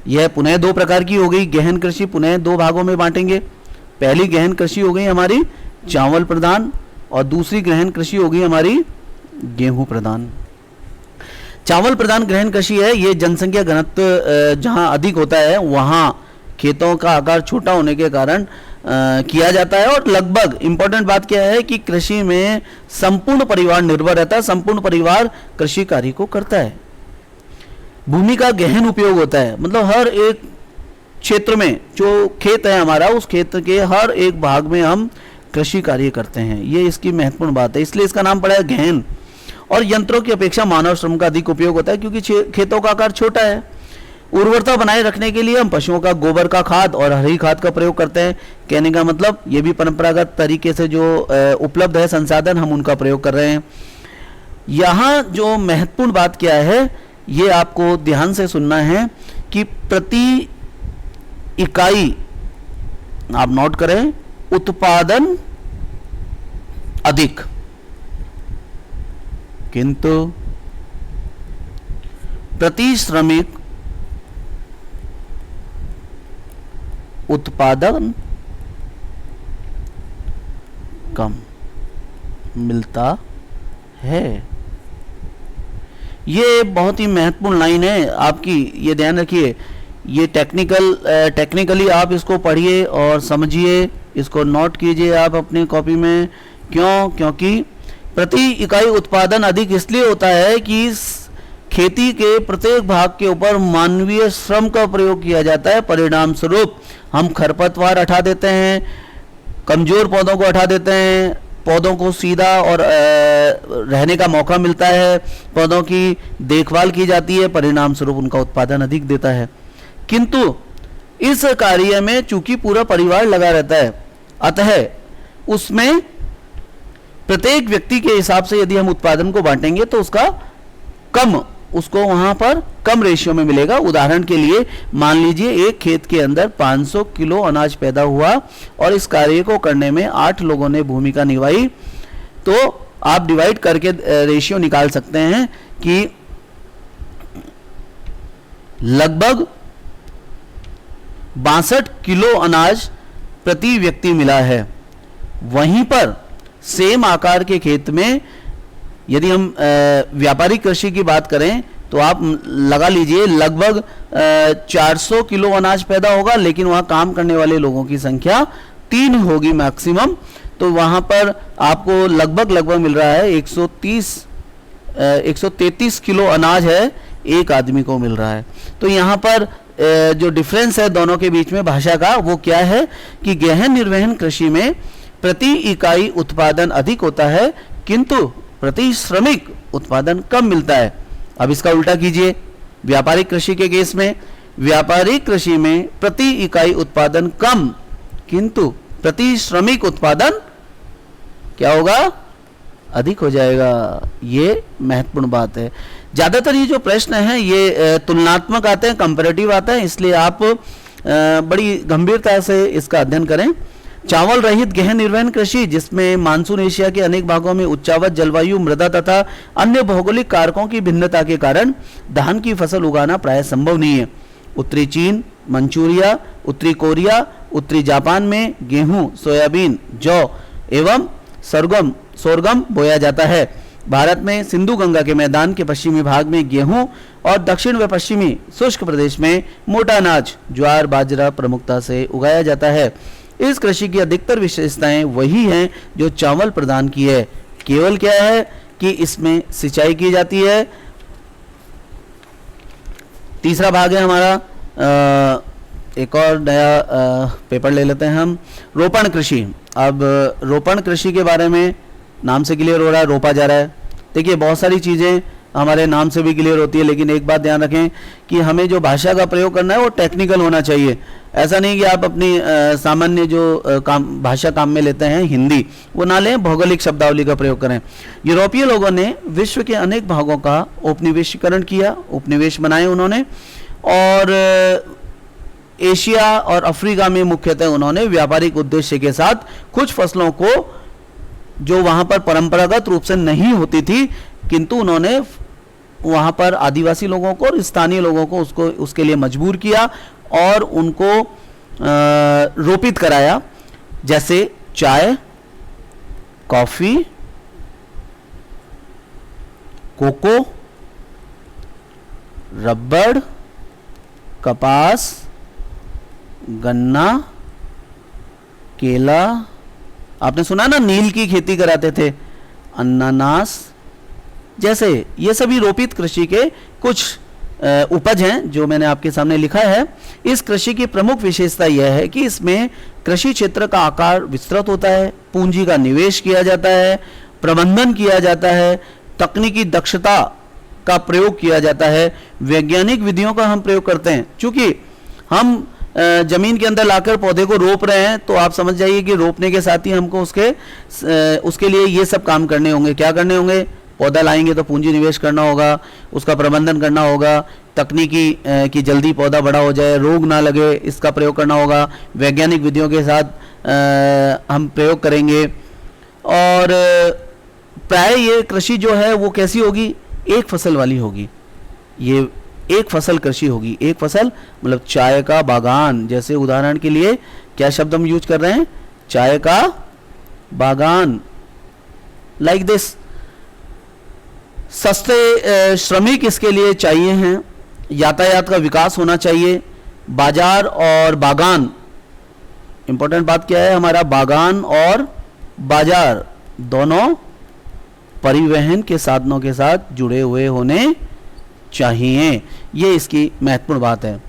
यह पुनः 2 प्रकार की हो गई। गहन कृषि पुनः 2 भागों में बांटेंगे। पहली गहन कृषि हो गई हमारी चावल प्रधान और दूसरी गहन कृषि हो गई हमारी गेहूं प्रधान। चावल प्रधान गहन कृषि है, ये जनसंख्या घनत्व जहां अधिक होता है वहां खेतों का आकार छोटा होने के कारण किया जाता है। और लगभग इंपॉर्टेंट बात क्या है कि कृषि में संपूर्ण परिवार निर्भर रहता है, संपूर्ण परिवार कृषि कार्य को करता है। भूमि का गहन उपयोग होता है, मतलब हर एक क्षेत्र में जो खेत है हमारा उस खेत के हर एक भाग में हम कृषि कार्य करते हैं। ये इसकी महत्वपूर्ण बात है, इसलिए इसका नाम पड़ा है गहन। और यंत्रों की अपेक्षा मानव श्रम का अधिक उपयोग होता है क्योंकि खेतों का आकार छोटा है। उर्वरता बनाए रखने के लिए हम पशुओं का गोबर का खाद और हरी खाद का प्रयोग करते हैं। कहने का मतलब ये भी परंपरागत तरीके से जो उपलब्ध है संसाधन हम उनका प्रयोग कर रहे हैं। यहाँ जो महत्वपूर्ण बात क्या है ये आपको ध्यान से सुनना है कि प्रति इकाई आप नोट करें उत्पादन अधिक किंतु प्रति श्रमिक उत्पादन कम मिलता है। ये बहुत ही महत्वपूर्ण लाइन है आपकी, ये ध्यान रखिए। ये टेक्निकली आप इसको पढ़िए और समझिए, इसको नोट कीजिए आप अपनी कॉपी में। क्यों? क्योंकि प्रति इकाई उत्पादन अधिक इसलिए होता है कि खेती के प्रत्येक भाग के ऊपर मानवीय श्रम का प्रयोग किया जाता है। परिणाम स्वरूप हम खरपतवार हटा देते हैं, कमजोर पौधों को हटा देते हैं, पौधों को सीधा और रहने का मौका मिलता है, पौधों की देखभाल की जाती है, परिणाम स्वरूप उनका उत्पादन अधिक देता है। किंतु इस कार्य में चूंकि पूरा परिवार लगा रहता है, अतः उसमें प्रत्येक व्यक्ति के हिसाब से यदि हम उत्पादन को बांटेंगे तो उसको वहां पर कम रेशियो में मिलेगा। उदाहरण के लिए मान लीजिए एक खेत के अंदर 500 किलो अनाज पैदा हुआ और इस कार्य को करने में 8 लोगों ने भूमिका निभाई, तो आप डिवाइड करके रेशियो निकाल सकते हैं कि लगभग 62 किलो अनाज प्रति व्यक्ति मिला है। वहीं पर सेम आकार के खेत में यदि हम व्यापारिक कृषि की बात करें तो आप लगा लीजिए लगभग 400 किलो अनाज पैदा होगा, लेकिन वहां काम करने वाले लोगों की संख्या 3 होगी मैक्सिमम, तो वहां पर आपको लगभग मिल रहा है 133 किलो अनाज है एक आदमी को मिल रहा है। तो यहाँ पर जो डिफरेंस है दोनों के बीच में भाषा का, वो क्या है कि गहन निर्वहन कृषि में प्रति इकाई उत्पादन अधिक होता है किंतु प्रति श्रमिक उत्पादन कम मिलता है। अब इसका उल्टा कीजिए, व्यापारिक कृषि के केस में, व्यापारिक कृषि में प्रति इकाई उत्पादन कम किंतु प्रति श्रमिक उत्पादन क्या होगा? अधिक हो जाएगा। ये महत्वपूर्ण बात है। ज्यादातर ये जो प्रश्न है ये तुलनात्मक आते हैं, कंपैरेटिव आते हैं, इसलिए आप बड़ी गंभीरता से इसका अध्ययन करें। चावल रहित गहन निर्वहन कृषि, जिसमें मानसून एशिया के अनेक भागों में उच्चावच जलवायु, मृदा तथा अन्य भौगोलिक कारकों की भिन्नता के कारण धान की फसल उगाना प्राय संभव नहीं है। उत्तरी चीन, मंचूरिया, उत्तरी कोरिया, उत्तरी जापान में गेहूं, सोयाबीन, जौ एवं सोरगम बोया जाता है। भारत में सिंधु गंगा के मैदान के पश्चिमी भाग में गेहूं और दक्षिण व पश्चिमी शुष्क प्रदेश में मोटा अनाज, ज्वार, बाजरा प्रमुखता से उगाया जाता है। इस कृषि की अधिकतर विशेषताएं वही हैं जो चावल प्रदान की है, केवल क्या है कि इसमें सिंचाई की जाती है। तीसरा भाग है हमारा, एक और नया पेपर ले लेते हैं हम, रोपण कृषि। अब रोपण कृषि के बारे में नाम से क्लियर हो रहा है, रोपा जा रहा है। देखिए बहुत सारी चीज़ें हमारे नाम से भी क्लियर होती है, लेकिन एक बात ध्यान रखें कि हमें जो भाषा का प्रयोग करना है वो टेक्निकल होना चाहिए। ऐसा नहीं कि आप अपनी सामान्य जो भाषा काम में लेते हैं हिंदी, वो ना लें, भौगोलिक शब्दावली का प्रयोग करें। यूरोपीय लोगों ने विश्व के अनेक भागों का उपनिवेशीकरण किया, उपनिवेश बनाए उन्होंने, और एशिया और अफ्रीका में मुख्यतः उन्होंने व्यापारिक उद्देश्य के साथ कुछ फसलों को जो वहां पर परंपरागत रूप से नहीं होती थी, किंतु उन्होंने वहां पर आदिवासी लोगों को और स्थानीय लोगों को उसके लिए मजबूर किया और उनको रोपित कराया, जैसे चाय, कॉफी, कोको, रबड़, कपास, गन्ना, केला, आपने सुना ना नील की खेती कराते थे, अनानास, जैसे ये सभी रोपित कृषि के कुछ उपज हैं जो मैंने आपके सामने लिखा है। इस कृषि की प्रमुख विशेषता यह है कि इसमें कृषि क्षेत्र का आकार विस्तृत होता है, पूंजी का निवेश किया जाता है, प्रबंधन किया जाता है, तकनीकी दक्षता का प्रयोग किया जाता है, वैज्ञानिक विधियों का हम प्रयोग करते हैं। चूंकि हम जमीन के अंदर लाकर पौधे को रोप रहे हैं, तो आप समझ जाइए कि रोपने के साथ ही हमको उसके लिए ये सब काम करने होंगे। क्या करने होंगे? पौधा लाएंगे तो पूंजी निवेश करना होगा, उसका प्रबंधन करना होगा, तकनीकी कि जल्दी पौधा बड़ा हो जाए, रोग ना लगे, इसका प्रयोग करना होगा, वैज्ञानिक विधियों के साथ हम प्रयोग करेंगे। और प्राय ये कृषि जो है वो कैसी होगी? एक फसल वाली होगी। ये एक फसल कृषि होगी। एक फसल मतलब चाय का बागान, जैसे उदाहरण के लिए क्या शब्द हम यूज कर रहे हैं, चाय का बागान, लाइक दिस। सस्ते श्रमिक इसके लिए चाहिए हैं, यातायात का विकास होना चाहिए, बाजार और बागान, इंपॉर्टेंट बात क्या है हमारा, बागान और बाजार दोनों परिवहन के साधनों के साथ जुड़े हुए होने चाहिए। ये इसकी महत्वपूर्ण बात है।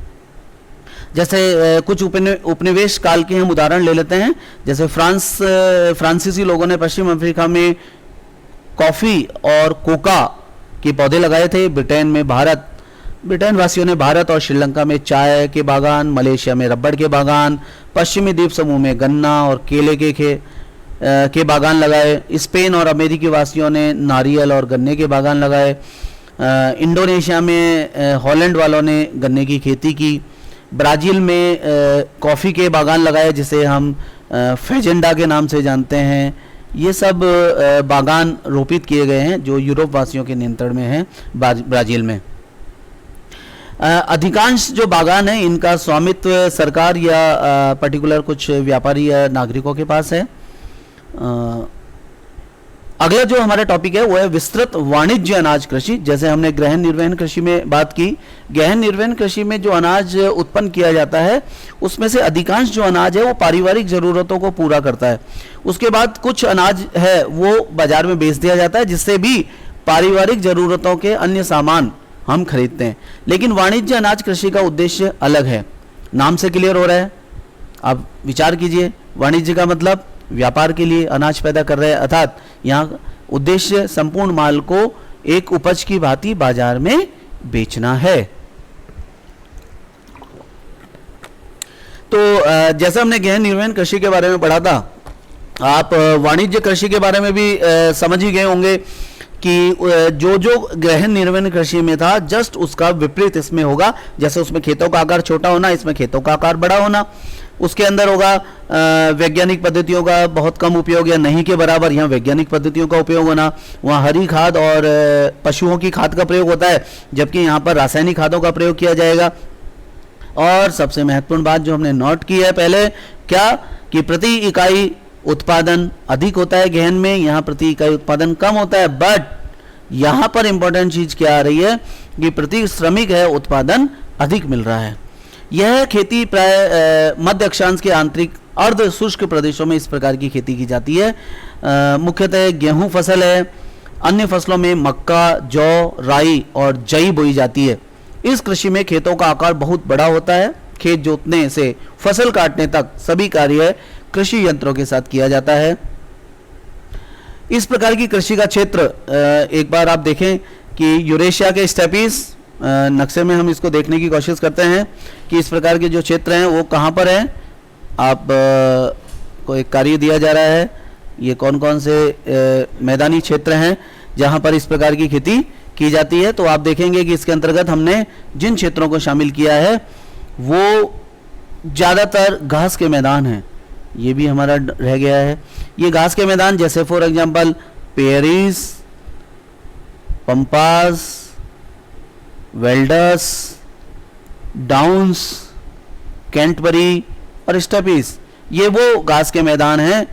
जैसे कुछ उपनिवेश काल के हम उदाहरण ले लेते हैं। जैसे फ्रांसीसी लोगों ने पश्चिम अफ्रीका में कॉफ़ी और कोका के पौधे लगाए थे। ब्रिटेन वासियों ने भारत और श्रीलंका में चाय के बागान, मलेशिया में रबड़ के बागान, पश्चिमी द्वीप समूह में गन्ना और केले के बागान लगाए। स्पेन और अमेरिकी वासियों ने नारियल और गन्ने के बागान लगाए। इंडोनेशिया में हॉलैंड वालों ने गन्ने की खेती की। ब्राज़ील में कॉफ़ी के बागान लगाए, जिसे हम फेजेंडा के नाम से जानते हैं। ये सब बागान रोपित किए गए हैं जो यूरोप वासियों के नियंत्रण में हैं ब्राज़ील में। अधिकांश जो बागान है इनका स्वामित्व सरकार या पर्टिकुलर कुछ व्यापारी या नागरिकों के पास है। अगला जो हमारा टॉपिक है वो है विस्तृत वाणिज्य अनाज कृषि। जैसे हमने गहन निर्वहन कृषि में बात की, गहन निर्वहन कृषि में जो अनाज उत्पन्न किया जाता है उसमें से अधिकांश जो अनाज है वो पारिवारिक ज़रूरतों को पूरा करता है। उसके बाद कुछ अनाज है वो बाजार में बेच दिया जाता है, जिससे भी पारिवारिक ज़रूरतों के अन्य सामान हम खरीदते हैं। लेकिन वाणिज्य अनाज कृषि का उद्देश्य अलग है। नाम से क्लियर हो रहा है, आप विचार कीजिए। वाणिज्य का मतलब व्यापार के लिए अनाज पैदा कर रहे हैं, अर्थात यहाँ उद्देश्य संपूर्ण माल को एक उपज की भांति बाजार में बेचना है। तो जैसा हमने गहन निर्वहन कृषि के बारे में पढ़ा था, आप वाणिज्य कृषि के बारे में भी समझ ही गए होंगे कि जो गहन निर्वहन कृषि में था जस्ट उसका विपरीत इसमें होगा। जैसे उसमें खेतों का आकार छोटा होना, इसमें खेतों का आकार बड़ा होना। उसके अंदर होगा वैज्ञानिक पद्धतियों का बहुत कम उपयोग या नहीं के बराबर, यहाँ वैज्ञानिक पद्धतियों का उपयोग होना। वहाँ हरी खाद और पशुओं की खाद का प्रयोग होता है, जबकि यहाँ पर रासायनिक खादों का प्रयोग किया जाएगा। और सबसे महत्वपूर्ण बात जो हमने नोट की है पहले, क्या कि प्रति इकाई उत्पादन अधिक होता है गहन में, यहाँ प्रति इकाई उत्पादन कम होता है। बट यहाँ पर इंपॉर्टेंट चीज क्या आ रही है कि प्रति श्रमिक है उत्पादन अधिक मिल रहा है। यह खेती प्राय मध्य अक्षांश के आंतरिक अर्ध शुष्क प्रदेशों में इस प्रकार की खेती की जाती है। मुख्यतः गेहूं फसल है, अन्य फसलों में मक्का, जौ, राई और जई बोई जाती है। इस कृषि में खेतों का आकार बहुत बड़ा होता है। खेत जोतने से फसल काटने तक सभी कार्य कृषि यंत्रों के साथ किया जाता है। इस प्रकार की कृषि का क्षेत्र एक बार आप देखें कि यूरेशिया के स्टेपीज नक्शे में हम इसको देखने की कोशिश करते हैं कि इस प्रकार के जो क्षेत्र हैं वो कहाँ पर हैं। आप को एक कार्य दिया जा रहा है, ये कौन कौन से मैदानी क्षेत्र हैं जहाँ पर इस प्रकार की खेती की जाती है। तो आप देखेंगे कि इसके अंतर्गत हमने जिन क्षेत्रों को शामिल किया है वो ज़्यादातर घास के मैदान हैं। ये भी हमारा रह गया है। ये घास के मैदान जैसे for example prairies, pampas, velds, downs, Canterbury और स्टेपीज, ये वो घास के मैदान हैं।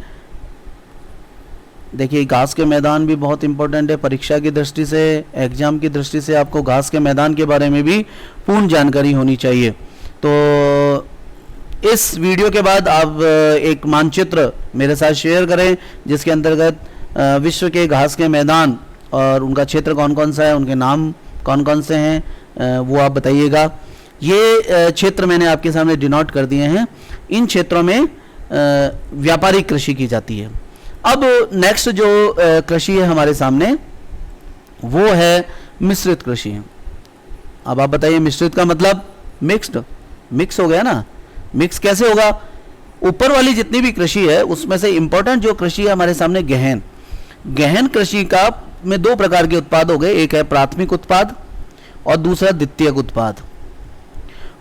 देखिए घास के मैदान भी बहुत इंपॉर्टेंट है परीक्षा की दृष्टि से, एग्जाम की दृष्टि से आपको घास के मैदान के बारे में भी पूर्ण जानकारी होनी चाहिए। तो इस वीडियो के बाद आप एक मानचित्र मेरे साथ शेयर करें जिसके अंतर्गत विश्व के घास के मैदान और उनका क्षेत्र कौन कौन सा है, उनके नाम कौन कौन से हैं, वो आप बताइएगा। ये क्षेत्र मैंने आपके सामने डिनोट कर दिए हैं। इन क्षेत्रों में व्यापारिक कृषि की जाती है। अब नेक्स्ट जो कृषि है हमारे सामने वो है मिश्रित कृषि। अब आप बताइए मिश्रित का मतलब मिक्स्ड, मिक्स हो गया ना। मिक्स कैसे होगा? ऊपर वाली जितनी भी कृषि है उसमें से इंपॉर्टेंट जो कृषि है हमारे सामने गहन कृषि का में दो प्रकार के उत्पाद हो गए। एक है प्राथमिक उत्पाद और दूसरा द्वितीयक उत्पाद।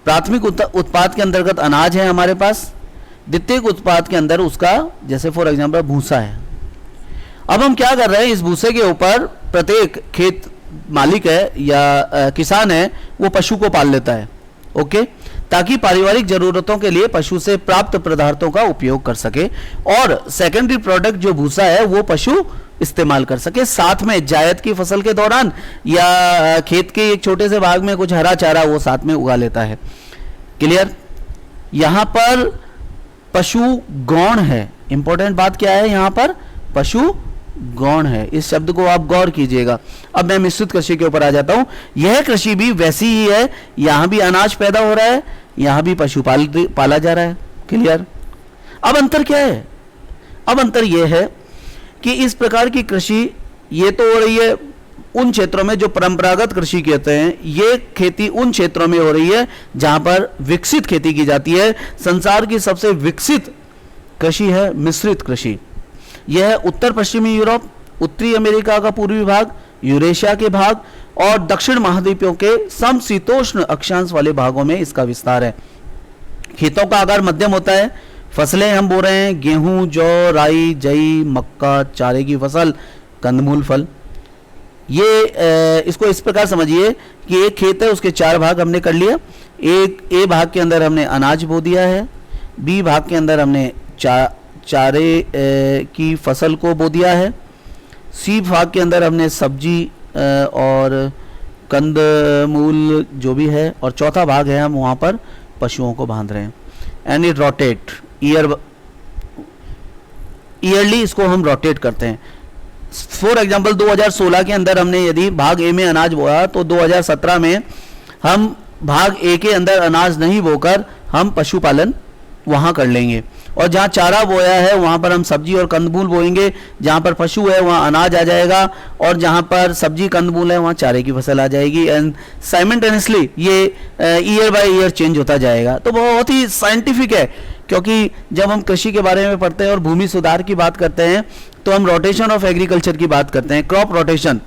प्राथमिक उत्पाद के अंतर्गत अनाज है हमारे पास, द्वितीयक उत्पाद के अंदर उसका जैसे फॉर एग्जांपल भूसा है। अब हम क्या कर रहे हैं, इस भूसे के ऊपर प्रत्येक खेत मालिक है या किसान है वो पशु को पाल लेता है, ओके, ताकि पारिवारिक जरूरतों के लिए पशु से प्राप्त पदार्थों का उपयोग कर सके और सेकेंडरी प्रोडक्ट जो भूसा है वो पशु इस्तेमाल कर सके। साथ में जायद की फसल के दौरान या खेत के एक छोटे से भाग में कुछ हरा चारा वो साथ में उगा लेता है। क्लियर? यहां पर पशु गौण है, इंपॉर्टेंट बात क्या है, यहां पर पशु गौण है, इस शब्द को आप गौर कीजिएगा। अब मैं मिश्रित कृषि के ऊपर आ जाता हूं। यह कृषि भी वैसी ही है, यहां भी अनाज पैदा हो रहा है, यहां भी पशु पाला जा रहा है। क्लियर? अब अंतर क्या है? अब अंतर यह है कि इस प्रकार की कृषि ये तो हो रही है उन क्षेत्रों में जो परंपरागत कृषि कहते हैं, ये खेती उन क्षेत्रों में हो रही है जहां पर विकसित खेती की जाती है। संसार की सबसे विकसित कृषि है मिश्रित कृषि। यह है उत्तर पश्चिमी यूरोप, उत्तरी अमेरिका का पूर्वी भाग, यूरेशिया के भाग और दक्षिण महाद्वीपों के समशीतोष्ण अक्षांश वाले भागों में इसका विस्तार है। खेतों का आकार मध्यम होता है। फसलें हम बोल रहे हैं गेहूं, जौ, राई, जई, मक्का, चारे की फसल, कंदमूल, फल। ये इसको इस प्रकार समझिए कि एक खेत है, उसके 4 भाग हमने कर लिया। एक ए भाग के अंदर हमने अनाज बो दिया है, बी भाग के अंदर हमने चारे की फसल को बो दिया है, सी भाग के अंदर हमने सब्जी और कंदमूल जो भी है, और चौथा भाग है हम वहाँ पर पशुओं को बांध रहे हैं। एंड इट रोटेट ईयरली इसको हम रोटेट करते हैं। फॉर एग्जाम्पल 2016 के अंदर हमने यदि भाग ए में अनाज बोया तो 2017 में हम भाग ए के अंदर अनाज नहीं बोकर हम पशुपालन वहां कर लेंगे, और जहां चारा बोया है वहां पर हम सब्जी और कंदमूल बोएंगे। जहां पर पशु है वहां अनाज आ जाएगा, और जहां पर सब्जी कंदमूल है वहां चारे की फसल आ जाएगी। एंड साइमल्टेनियसली ये ईयर बाय ईयर चेंज होता जाएगा। तो बहुत ही साइंटिफिक है, क्योंकि जब हम कृषि के बारे में पढ़ते हैं और भूमि सुधार की बात करते हैं तो हम रोटेशन ऑफ एग्रीकल्चर की बात करते हैं। क्रॉप रोटेशन,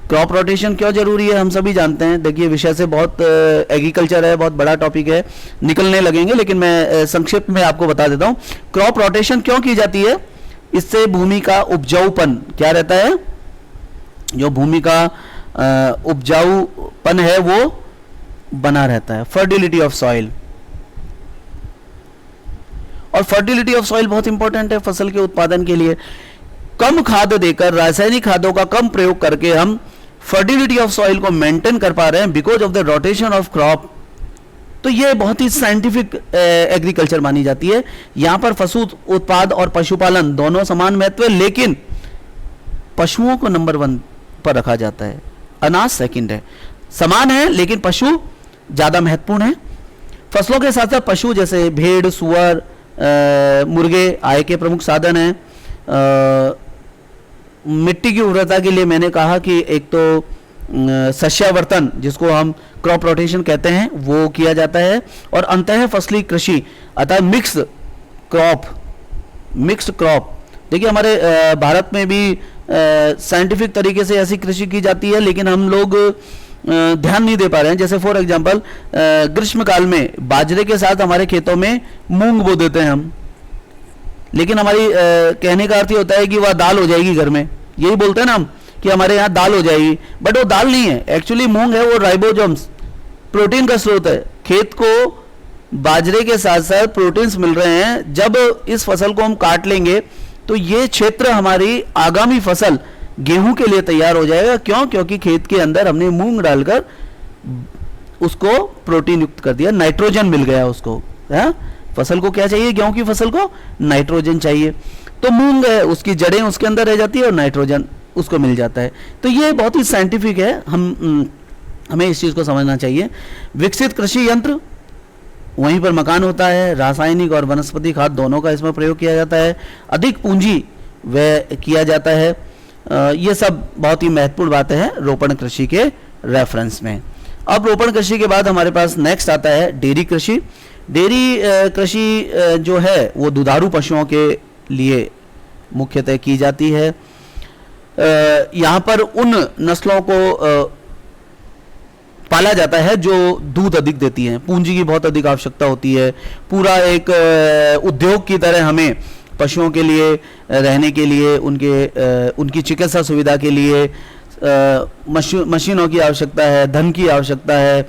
क्रॉप रोटेशन क्यों जरूरी है हम सभी जानते हैं। देखिए विषय से बहुत एग्रीकल्चर है, बहुत बड़ा टॉपिक है, निकलने लगेंगे, लेकिन मैं संक्षिप्त में आपको बता देता हूं। क्रॉप रोटेशन क्यों की जाती है? इससे भूमि का उपजाऊपन क्या रहता है, जो भूमि का उपजाऊपन है वो बना रहता है। फर्टिलिटी ऑफ सॉइल, और फर्टिलिटी ऑफ सॉइल बहुत इंपॉर्टेंट है फसल के उत्पादन के लिए। कम खाद देकर, रासायनिक खादों का कम प्रयोग करके हम फर्टिलिटी ऑफ सॉइल को मेंटेन कर पा रहे हैं because of the rotation of crop. तो ये बहुत ही साइंटिफिक एग्रीकल्चर मानी जाती है। यहां पर पशु उत्पाद और पशुपालन दोनों समान महत्व है, लेकिन पशुओं को नंबर 1 पर रखा जाता है, अनाज सेकंड है। समान है लेकिन पशु ज्यादा महत्वपूर्ण है। फसलों के साथ साथ पशु जैसे भेड़, सुअर, मुर्गे आय के प्रमुख साधन हैं। मिट्टी की उर्वरता के लिए मैंने कहा कि एक तो सस्यावर्तन जिसको हम क्रॉप रोटेशन कहते हैं वो किया जाता है, और अंतः फसली कृषि अर्थात मिक्स्ड क्रॉप। देखिए हमारे भारत में भी साइंटिफिक तरीके से ऐसी कृषि की जाती है, लेकिन हम लोग ध्यान नहीं दे पा रहे हैं। जैसे फॉर एग्जांपल ग्रीष्म काल में बाजरे के साथ हमारे खेतों में मूंग बो देते हैं हम, लेकिन हमारी कहने का अर्थ ये होता है कि वह दाल हो जाएगी घर में, यही बोलते हैं ना हम कि हमारे यहाँ दाल हो जाएगी, बट वो दाल नहीं है, एक्चुअली मूंग है, वो राइबोसोम्स प्रोटीन का स्रोत है। खेत को बाजरे के साथ साथ प्रोटीन्स मिल रहे हैं। जब इस फसल को हम काट लेंगे तो ये क्षेत्र हमारी आगामी फसल गेहूं के लिए तैयार हो जाएगा। क्यों? क्योंकि खेत के अंदर हमने मूंग डालकर उसको प्रोटीन युक्त कर दिया, नाइट्रोजन मिल गया उसको। है? फसल को क्या चाहिए? गेहूं की फसल को नाइट्रोजन चाहिए, तो मूंग है उसकी जड़ें उसके अंदर रह जाती है और नाइट्रोजन उसको मिल जाता है। तो ये बहुत ही साइंटिफिक है, हमें इस चीज को समझना चाहिए। विकसित कृषि यंत्र, वहीं पर मकान होता है, रासायनिक और वनस्पति खाद दोनों का इसमें प्रयोग किया जाता है, अधिक पूंजी व्यय किया जाता है। ये सब बहुत ही महत्वपूर्ण बातें हैं रोपण कृषि के रेफरेंस में। अब रोपण कृषि के बाद हमारे पास नेक्स्ट आता है डेयरी कृषि। डेयरी कृषि जो है वो दुधारू पशुओं के लिए मुख्यतः की जाती है। यहाँ पर उन नस्लों को पाला जाता है जो दूध अधिक देती हैं, पूंजी की बहुत अधिक आवश्यकता होती है। पूरा एक उद्योग की तरह हमें पशुओं के लिए रहने के लिए, उनकी चिकित्सा सुविधा के लिए, मशीनों की आवश्यकता है, धन की आवश्यकता है,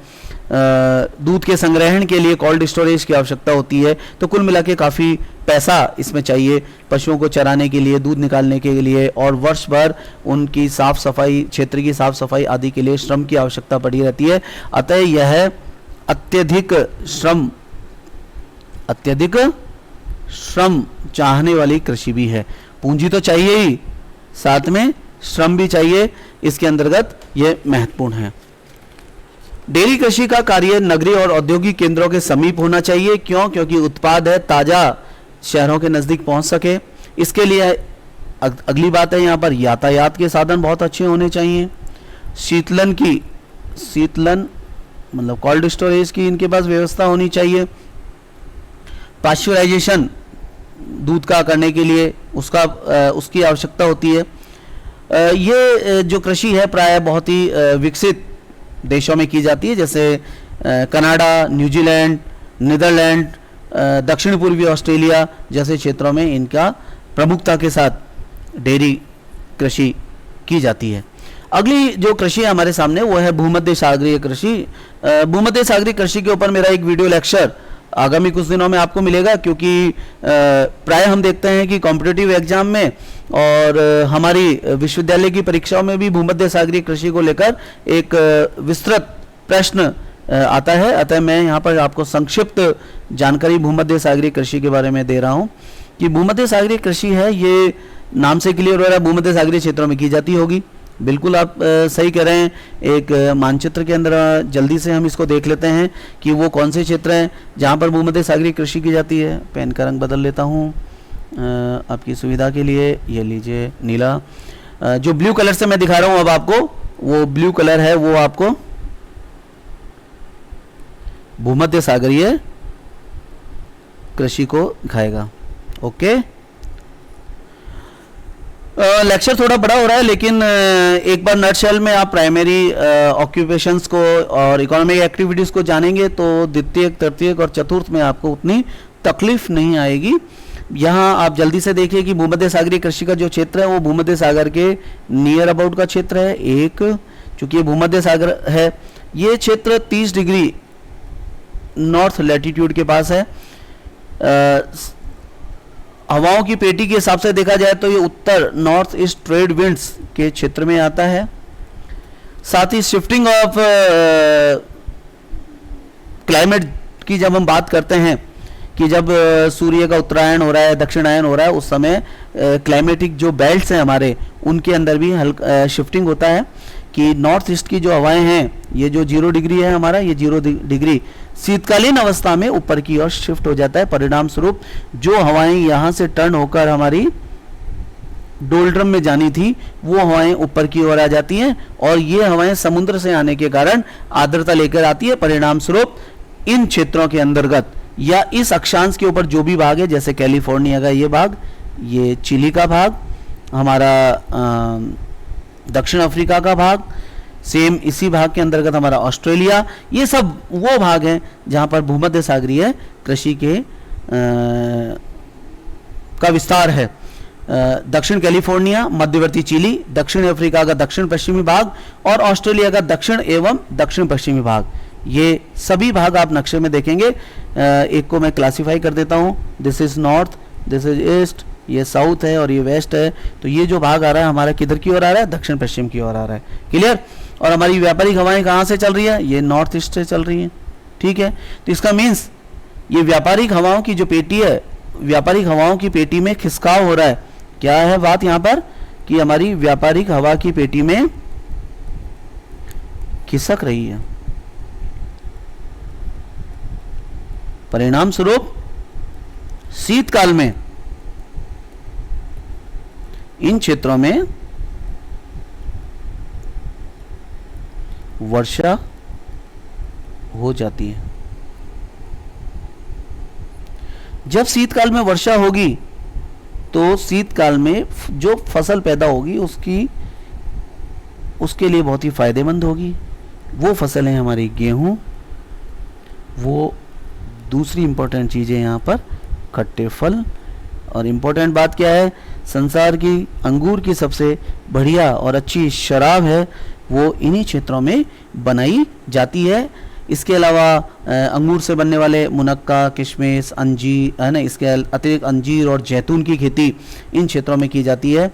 दूध के संग्रहण के लिए कोल्ड स्टोरेज की आवश्यकता होती है। तो कुल मिला के काफ़ी पैसा इसमें चाहिए पशुओं को चराने के लिए, दूध निकालने के लिए, और वर्ष भर उनकी साफ सफाई, क्षेत्र की साफ सफाई आदि के लिए श्रम की आवश्यकता पड़ी रहती है। अतः यह अत्यधिक श्रम चाहने वाली कृषि भी है। पूंजी तो चाहिए ही, साथ में श्रम भी चाहिए, इसके अंतर्गत यह महत्वपूर्ण है। डेयरी कृषि का कार्य नगरीय और औद्योगिक केंद्रों के समीप होना चाहिए। क्यों? क्योंकि उत्पाद है ताजा शहरों के नजदीक पहुंच सके। इसके लिए अगली बात है, यहाँ पर यातायात के साधन बहुत अच्छे होने चाहिए। शीतलन मतलब कोल्ड स्टोरेज की इनके पास व्यवस्था होनी चाहिए। पाश्चराइजेशन दूध का करने के लिए उसकी आवश्यकता होती है। ये जो कृषि है प्राय बहुत ही विकसित देशों में की जाती है, जैसे कनाडा, न्यूजीलैंड, नीदरलैंड, दक्षिण पूर्वी ऑस्ट्रेलिया जैसे क्षेत्रों में इनका प्रमुखता के साथ डेयरी कृषि की जाती है। अगली जो कृषि है हमारे सामने वो है भूमध्य सागरीय कृषि। भूमध्य सागरीय कृषि के ऊपर मेरा एक वीडियो लेक्चर आगामी कुछ दिनों में आपको मिलेगा, क्योंकि प्राय हम देखते हैं कि कॉम्पिटिटिव एग्जाम में और हमारी विश्वविद्यालय की परीक्षाओं में भी भूमध्य सागरीय कृषि को लेकर एक विस्तृत प्रश्न आता है। अतः मैं यहाँ पर आपको संक्षिप्त जानकारी भूमध्य सागरीय कृषि के बारे में दे रहा हूँ कि भूमध्य सागरीय कृषि है, ये नाम से क्लियर हो रहा है, भूमध्य सागरीय क्षेत्रों में की जाती होगी। बिल्कुल आप सही कह रहे हैं। एक मानचित्र के अंदर जल्दी से हम इसको देख लेते हैं कि वो कौन से क्षेत्र हैं जहाँ पर भूमध्य सागरीय कृषि की जाती है। पेन का रंग बदल लेता हूँ आपकी सुविधा के लिए। ये लीजिए नीला, जो ब्लू कलर से मैं दिखा रहा हूँ अब आपको, वो ब्लू कलर है, वो आपको भूमध्य सागरीय कृषि को दिखाएगा। ओके, लेक्चर थोड़ा बड़ा हो रहा है, लेकिन एक बार नटशेल में आप प्राइमरी ऑक्यूपेशंस को और इकोनॉमिक एक्टिविटीज़ को जानेंगे तो द्वितीयक, तृतीयक और चतुर्थ में आपको उतनी तकलीफ नहीं आएगी। यहाँ आप जल्दी से देखिए कि भूमध्य सागरीय कृषि का जो क्षेत्र है वो भूमध्य सागर के नियर अबाउट का क्षेत्र है। एक, चूंकि ये भूमध्य सागर है, ये क्षेत्र 30 डिग्री नॉर्थ लैटिट्यूड के पास है। हवाओं की पेटी के हिसाब से देखा जाए तो ये उत्तर नॉर्थ ईस्ट ट्रेड विंड्स के क्षेत्र में आता है। साथ ही शिफ्टिंग ऑफ क्लाइमेट की जब हम बात करते हैं कि जब सूर्य का उत्तरायण हो रहा है, दक्षिणायन हो रहा है, उस समय क्लाइमेटिक जो बेल्ट्स हैं हमारे, उनके अंदर भी हल्का शिफ्टिंग होता है कि नॉर्थ ईस्ट की जो हवाएं हैं, ये जो 0 डिग्री है हमारा, ये 0 डिग्री शीतकालीन अवस्था में ऊपर की ओर शिफ्ट हो जाता है। परिणाम स्वरूप जो हवाएं यहाँ से टर्न होकर हमारी डोल्ड्रम में जानी थी, वो हवाएं ऊपर की ओर आ जाती हैं, और ये हवाएं समुद्र से आने के कारण आर्द्रता लेकर आती है। परिणाम स्वरूप इन क्षेत्रों के अंतर्गत या इस अक्षांश के ऊपर जो भी भाग है, जैसे कैलिफोर्निया का ये भाग, ये चिली का भाग, हमारा दक्षिण अफ्रीका का भाग, सेम इसी भाग के अंतर्गत हमारा ऑस्ट्रेलिया, ये सब वो भाग हैं जहां पर भूमध्य सागरीय कृषि के का विस्तार है। दक्षिण कैलिफोर्निया, मध्यवर्ती चिली, दक्षिण अफ्रीका का दक्षिण पश्चिमी भाग और ऑस्ट्रेलिया का दक्षिण एवं दक्षिण पश्चिमी भाग, ये सभी भाग आप नक्शे में देखेंगे। एक को मैं क्लासिफाई कर देता हूँ, this is north, this is east, ये साउथ है और ये वेस्ट है। तो ये जो भाग आ रहा है हमारा किधर की ओर आ रहा है? दक्षिण पश्चिम की ओर आ रहा है। क्लियर? और हमारी व्यापारिक हवाएं कहाँ से चल रही है? ये नॉर्थ ईस्ट से चल रही है। ठीक है, तो इसका मीन्स ये व्यापारिक हवाओं की जो पेटी है, व्यापारिक हवाओं की पेटी में खिसकाव हो रहा है। क्या है बात यहाँ पर कि हमारी व्यापारिक हवा की पेटी में खिसक रही है। परिणाम स्वरूप शीतकाल में इन क्षेत्रों में वर्षा हो जाती है। जब शीतकाल में वर्षा होगी तो शीतकाल में जो फसल पैदा होगी उसके लिए बहुत ही फायदेमंद होगी। वो फसल है हमारी गेहूं, वो दूसरी इंपॉर्टेंट चीज़ है यहाँ पर खट्टे फल। और इम्पोर्टेंट बात क्या है? संसार की अंगूर की सबसे बढ़िया और अच्छी शराब है वो इन्हीं क्षेत्रों में बनाई जाती है। इसके अलावा अंगूर से बनने वाले मुनक्का, किशमिश, अंजीर है ना, इसके अतिरिक्त अंजीर और जैतून की खेती इन क्षेत्रों में की जाती है।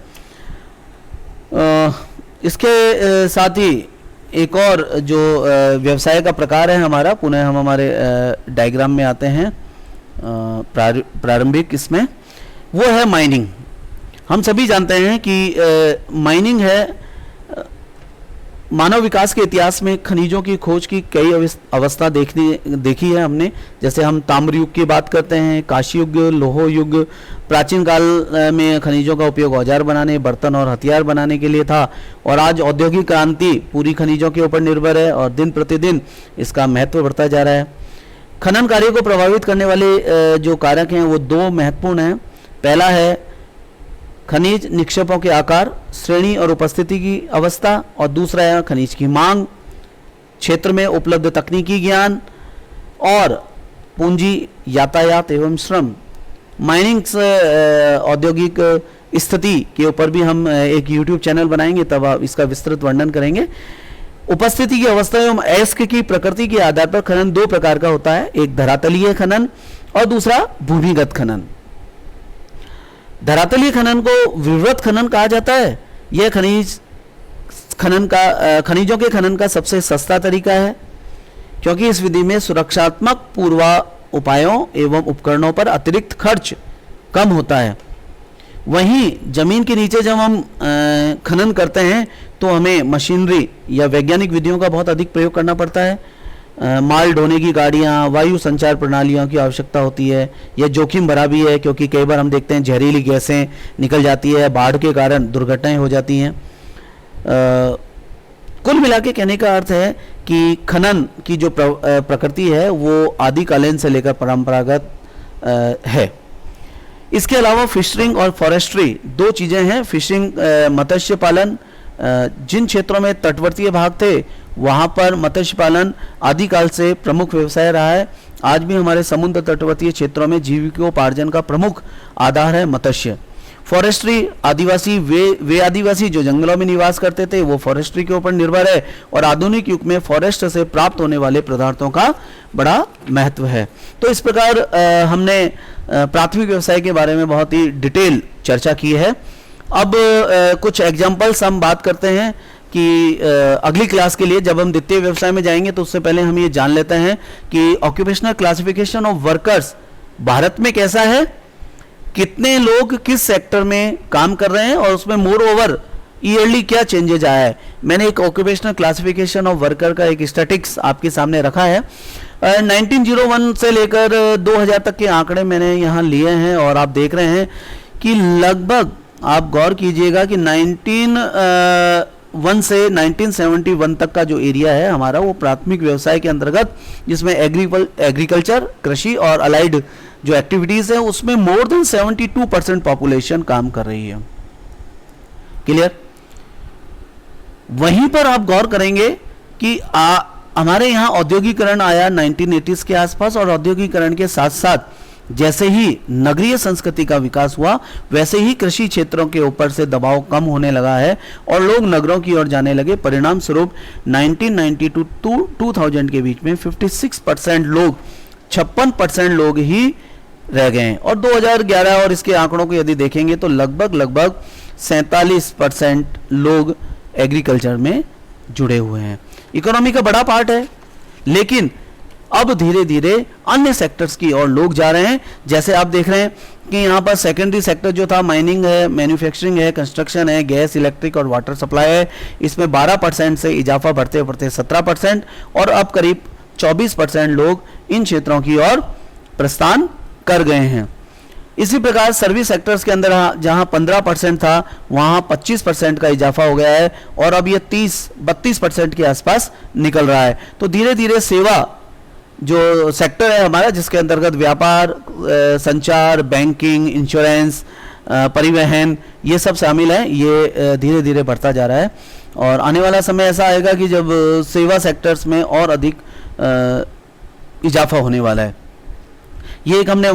इसके साथ ही एक और जो व्यवसाय का प्रकार है हमारा, पुनः हम हमारे डायग्राम में आते हैं प्रारंभिक इसमें, वो है माइनिंग। हम सभी जानते हैं कि माइनिंग है मानव विकास के इतिहास में खनिजों की खोज की कई अवस्था देखी है हमने। जैसे हम ताम्र युग की बात करते हैं, काशी युग, लोह युग। प्राचीन काल में खनिजों का उपयोग औजार बनाने, बर्तन और हथियार बनाने के लिए था, और आज औद्योगिक क्रांति पूरी खनिजों के ऊपर निर्भर है और दिन प्रतिदिन इसका महत्व बढ़ता जा रहा है। खनन कार्य को प्रभावित करने वाले जो कारक हैं वो दो महत्वपूर्ण हैं। पहला है खनिज निक्षेपों के आकार, श्रेणी और उपस्थिति की अवस्था, और दूसरा है खनिज की मांग, क्षेत्र में उपलब्ध तकनीकी ज्ञान और पूंजी, यातायात एवं श्रम। माइनिंग औद्योगिक स्थिति के ऊपर भी हम एक YouTube चैनल बनाएंगे, तब आप इसका विस्तृत वर्णन करेंगे। उपस्थिति की अवस्था एवं अयस्क की प्रकृति के आधार पर खनन दो प्रकार का होता है, एक धरातलीय खनन और दूसरा भूमिगत खनन। धरातलीय खनन को विवृत खनन कहा जाता है। यह खनिजों के खनन का सबसे सस्ता तरीका है, क्योंकि इस विधि में सुरक्षात्मक उपायों एवं उपकरणों पर अतिरिक्त खर्च कम होता है। वहीं जमीन के नीचे जब हम खनन करते हैं तो हमें मशीनरी या वैज्ञानिक विधियों का बहुत अधिक प्रयोग करना पड़ता है। माल ढोने की गाड़ियाँ, वायु संचार प्रणालियों की आवश्यकता होती है। यह जोखिम भरा भी है, क्योंकि कई बार हम देखते हैं जहरीली गैसें निकल जाती है, बाढ़ के कारण दुर्घटनाएं हो जाती हैं। कुल मिला के कहने का अर्थ है कि खनन की जो प्रकृति है वो आदिकालीन से लेकर परंपरागत है। इसके अलावा फिशरिंग और फॉरेस्ट्री दो चीज़ें हैं। फिशिंग मत्स्य पालन, जिन क्षेत्रों में तटवर्तीय भाग थे वहाँ पर मत्स्य पालन आदिकाल से प्रमुख व्यवसाय रहा है। आज भी हमारे समुद्र तटवर्तीय क्षेत्रों में जीविकोपार्जन का प्रमुख आधार है मत्स्य। फॉरेस्ट्री, आदिवासी वे आदिवासी जो जंगलों में निवास करते थे वो फॉरेस्ट्री के ऊपर निर्भर है, और आधुनिक युग में फॉरेस्ट से प्राप्त होने वाले पदार्थों का बड़ा महत्व है। तो इस प्रकार हमने प्राथमिक व्यवसाय के बारे में बहुत ही डिटेल चर्चा की है। अब कुछ एग्जाम्पल्स हम बात करते हैं कि अगली क्लास के लिए जब हम द्वितीय व्यवसाय में जाएंगे तो उससे पहले हम ये जान लेते हैं कि occupational classification of workers Bharat में कैसा है, कितने लोग किस सेक्टर में काम कर रहे हैं, और उसमें मोर ओवर ईयरली क्या चेंजेज आया है। मैंने एक ऑक्यूपेशनल क्लासिफिकेशन ऑफ वर्कर का एक स्टैटिक्स आपके सामने रखा है। 1901 से लेकर 2000 तक के आंकड़े मैंने यहाँ लिए हैं, और आप देख रहे हैं कि लगभग, आप गौर कीजिएगा कि 1901 से 1971 तक का जो एरिया है हमारा वो प्राथमिक व्यवसाय के अंतर्गत, जिसमें एग्रीकल्चर, कृषि और अलाइड जो एक्टिविटीज है उसमें मोर देन 72% पॉपुलेशन काम कर रही है। क्लियर? वहीं पर आप गौर करेंगे कि हमारे यहाँ औद्योगिकरण आया 1980s के आसपास, और औद्योगिकरण के साथ साथ जैसे ही नगरीय संस्कृति का विकास हुआ वैसे ही कृषि क्षेत्रों के ऊपर से दबाव कम होने लगा है और लोग नगरों की ओर जाने लगे। परिणाम स्वरूप 1990 टू 2000 के बीच में 56% लोग, 56% लोग ही रह गए हैं, और 2011 और इसके आंकड़ों को यदि देखेंगे तो लगभग 47% लोग एग्रीकल्चर में जुड़े हुए हैं। इकोनॉमी का बड़ा पार्ट है, लेकिन अब धीरे धीरे अन्य सेक्टर्स की ओर लोग जा रहे हैं। जैसे आप देख रहे हैं कि यहाँ पर सेकेंडरी सेक्टर जो था, माइनिंग है, मैन्युफैक्चरिंग है, कंस्ट्रक्शन है, गैस, इलेक्ट्रिक और वाटर सप्लाई है, इसमें 12% से इजाफा बढ़ते बढ़ते 17%, और अब करीब 24% लोग इन क्षेत्रों की ओर प्रस्थान कर गए हैं। इसी प्रकार सर्विस सेक्टर्स के अंदर जहां 15% था वहां 25% का इजाफा हो गया है, और अब ये 32% के आसपास निकल रहा है। तो धीरे धीरे सेवा जो सेक्टर है हमारा, जिसके अंतर्गत व्यापार, संचार, बैंकिंग, इंश्योरेंस, परिवहन, ये सब शामिल है, ये धीरे धीरे बढ़ता जा रहा है। और आने वाला समय ऐसा आएगा कि जब सेवा सेक्टर्स में और अधिक इजाफा होने वाला है। ये एक हमने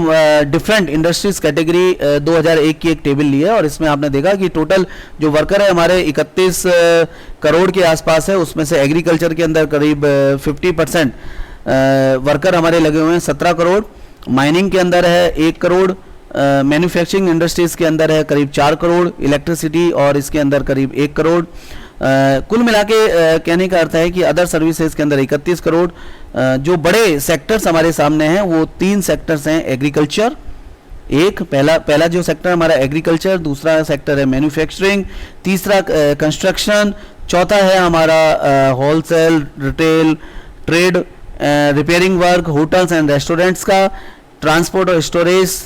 डिफरेंट इंडस्ट्रीज कैटेगरी 2001 की एक टेबल ली है और इसमें आपने देखा कि टोटल जो वर्कर है हमारे 31 करोड़ के आसपास है, उसमें से एग्रीकल्चर के अंदर करीब 50% वर्कर हमारे लगे हुए हैं 17 करोड़, माइनिंग के अंदर है 1 करोड़, मैन्युफैक्चरिंग इंडस्ट्रीज के अंदर है करीब 4 करोड़, इलेक्ट्रिसिटी और इसके अंदर करीब 1 करोड़, कुल मिला के कहने का अर्थ है कि अदर सर्विसेज के अंदर 31 करोड़। जो बड़े सेक्टर्स हमारे सामने हैं वो 3 सेक्टर्स हैं। एग्रीकल्चर एक पहला जो सेक्टर हमारा एग्रीकल्चर, दूसरा सेक्टर है मैन्युफैक्चरिंग, तीसरा कंस्ट्रक्शन, चौथा है हमारा wholesale, retail, trade, repairing work, hotels and restaurants का, ट्रांसपोर्ट और स्टोरेज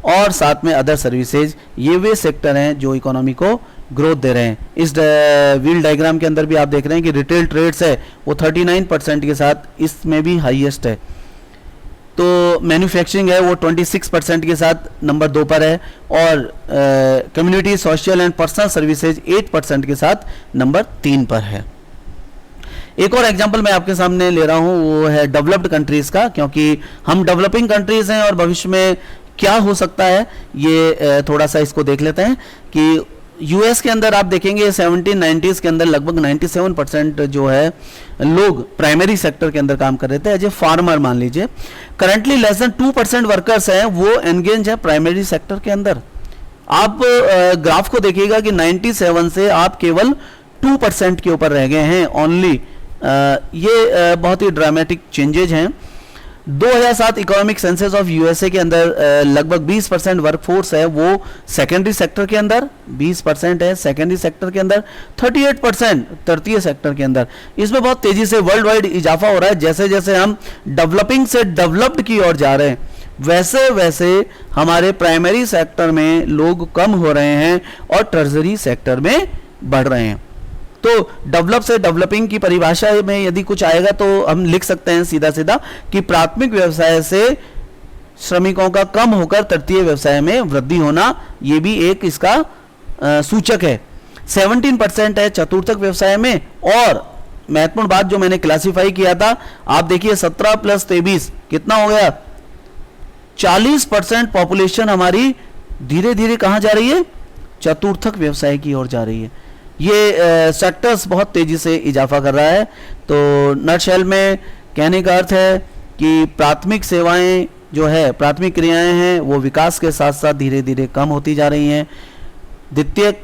और साथ में अदर सर्विसेज। ये वे सेक्टर हैं जो इकोनॉमी को ग्रोथ दे रहे हैं। इस व्हील डायग्राम के अंदर भी आप देख रहे हैं कि रिटेल ट्रेड्स है वो 39% के साथ इसमें भी हाईएस्ट है। तो मैन्युफैक्चरिंग है वो 26% के साथ नंबर 2 पर है और community social and personal services 8% के साथ नंबर 3 पर है। एक और एग्जांपल मैं आपके सामने ले रहा हूं वो है डेवलप्ड कंट्रीज का, क्योंकि हम डेवलपिंग कंट्रीज हैं और भविष्य में क्या हो सकता है ये थोड़ा सा इसको देख लेते हैं कि यूएस के अंदर आप देखेंगे 1790s के अंदर लगभग 97% जो है लोग प्राइमरी सेक्टर के अंदर काम कर रहे थे एज ए फार्मर मान लीजिए। करंटली लेस देन 2% वर्कर्स हैं वो एंगेज है प्राइमरी सेक्टर के अंदर। आप ग्राफ को देखिएगा कि 97 से आप केवल 2% के ऊपर रह गए हैं ओनली। ये बहुत ही ड्रामेटिक चेंजेज हैं। 2007 इकोनॉमिक सेंसस ऑफ यूएसए के अंदर लगभग 20% वर्कफोर्स है वो सेकेंडरी सेक्टर के अंदर, 20% है सेकेंडरी सेक्टर के अंदर, 38% तृतीय सेक्टर के अंदर। इसमें बहुत तेजी से वर्ल्ड वाइड इजाफा हो रहा है। जैसे जैसे हम डेवलपिंग से डेवलप्ड की ओर जा रहे हैं वैसे वैसे हमारे प्राइमरी सेक्टर में लोग कम हो रहे हैं और टर्जरी सेक्टर में बढ़ रहे हैं। तो डेवलप से डेवलपिंग की परिभाषा में यदि कुछ आएगा तो हम लिख सकते हैं सीधा सीधा कि प्राथमिक व्यवसाय से श्रमिकों का कम होकर तृतीय व्यवसाय में वृद्धि होना, ये भी एक इसका सूचक है। 17% है चतुर्थक व्यवसाय में। और महत्वपूर्ण बात जो मैंने क्लासिफाई किया था, आप देखिए 17 + 23 कितना हो गया, 40% पॉपुलेशन हमारी धीरे धीरे कहां जा रही है, चतुर्थक व्यवसाय की ओर जा रही है। ये सेक्टर्स बहुत तेजी से इजाफा कर रहा है। तो नटशेल में कहने का अर्थ है कि प्राथमिक सेवाएं जो है, प्राथमिक क्रियाएं हैं वो विकास के साथ साथ धीरे धीरे कम होती जा रही हैं। द्वितीयक,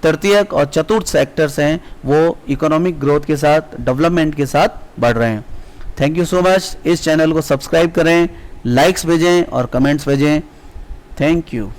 तृतीयक और चतुर्थ सेक्टर्स हैं वो इकोनॉमिक ग्रोथ के साथ, डेवलपमेंट के साथ बढ़ रहे हैं। Thank you so much. इस चैनल को सब्सक्राइब करें, लाइक्स भेजें और कमेंट्स भेजें। Thank you.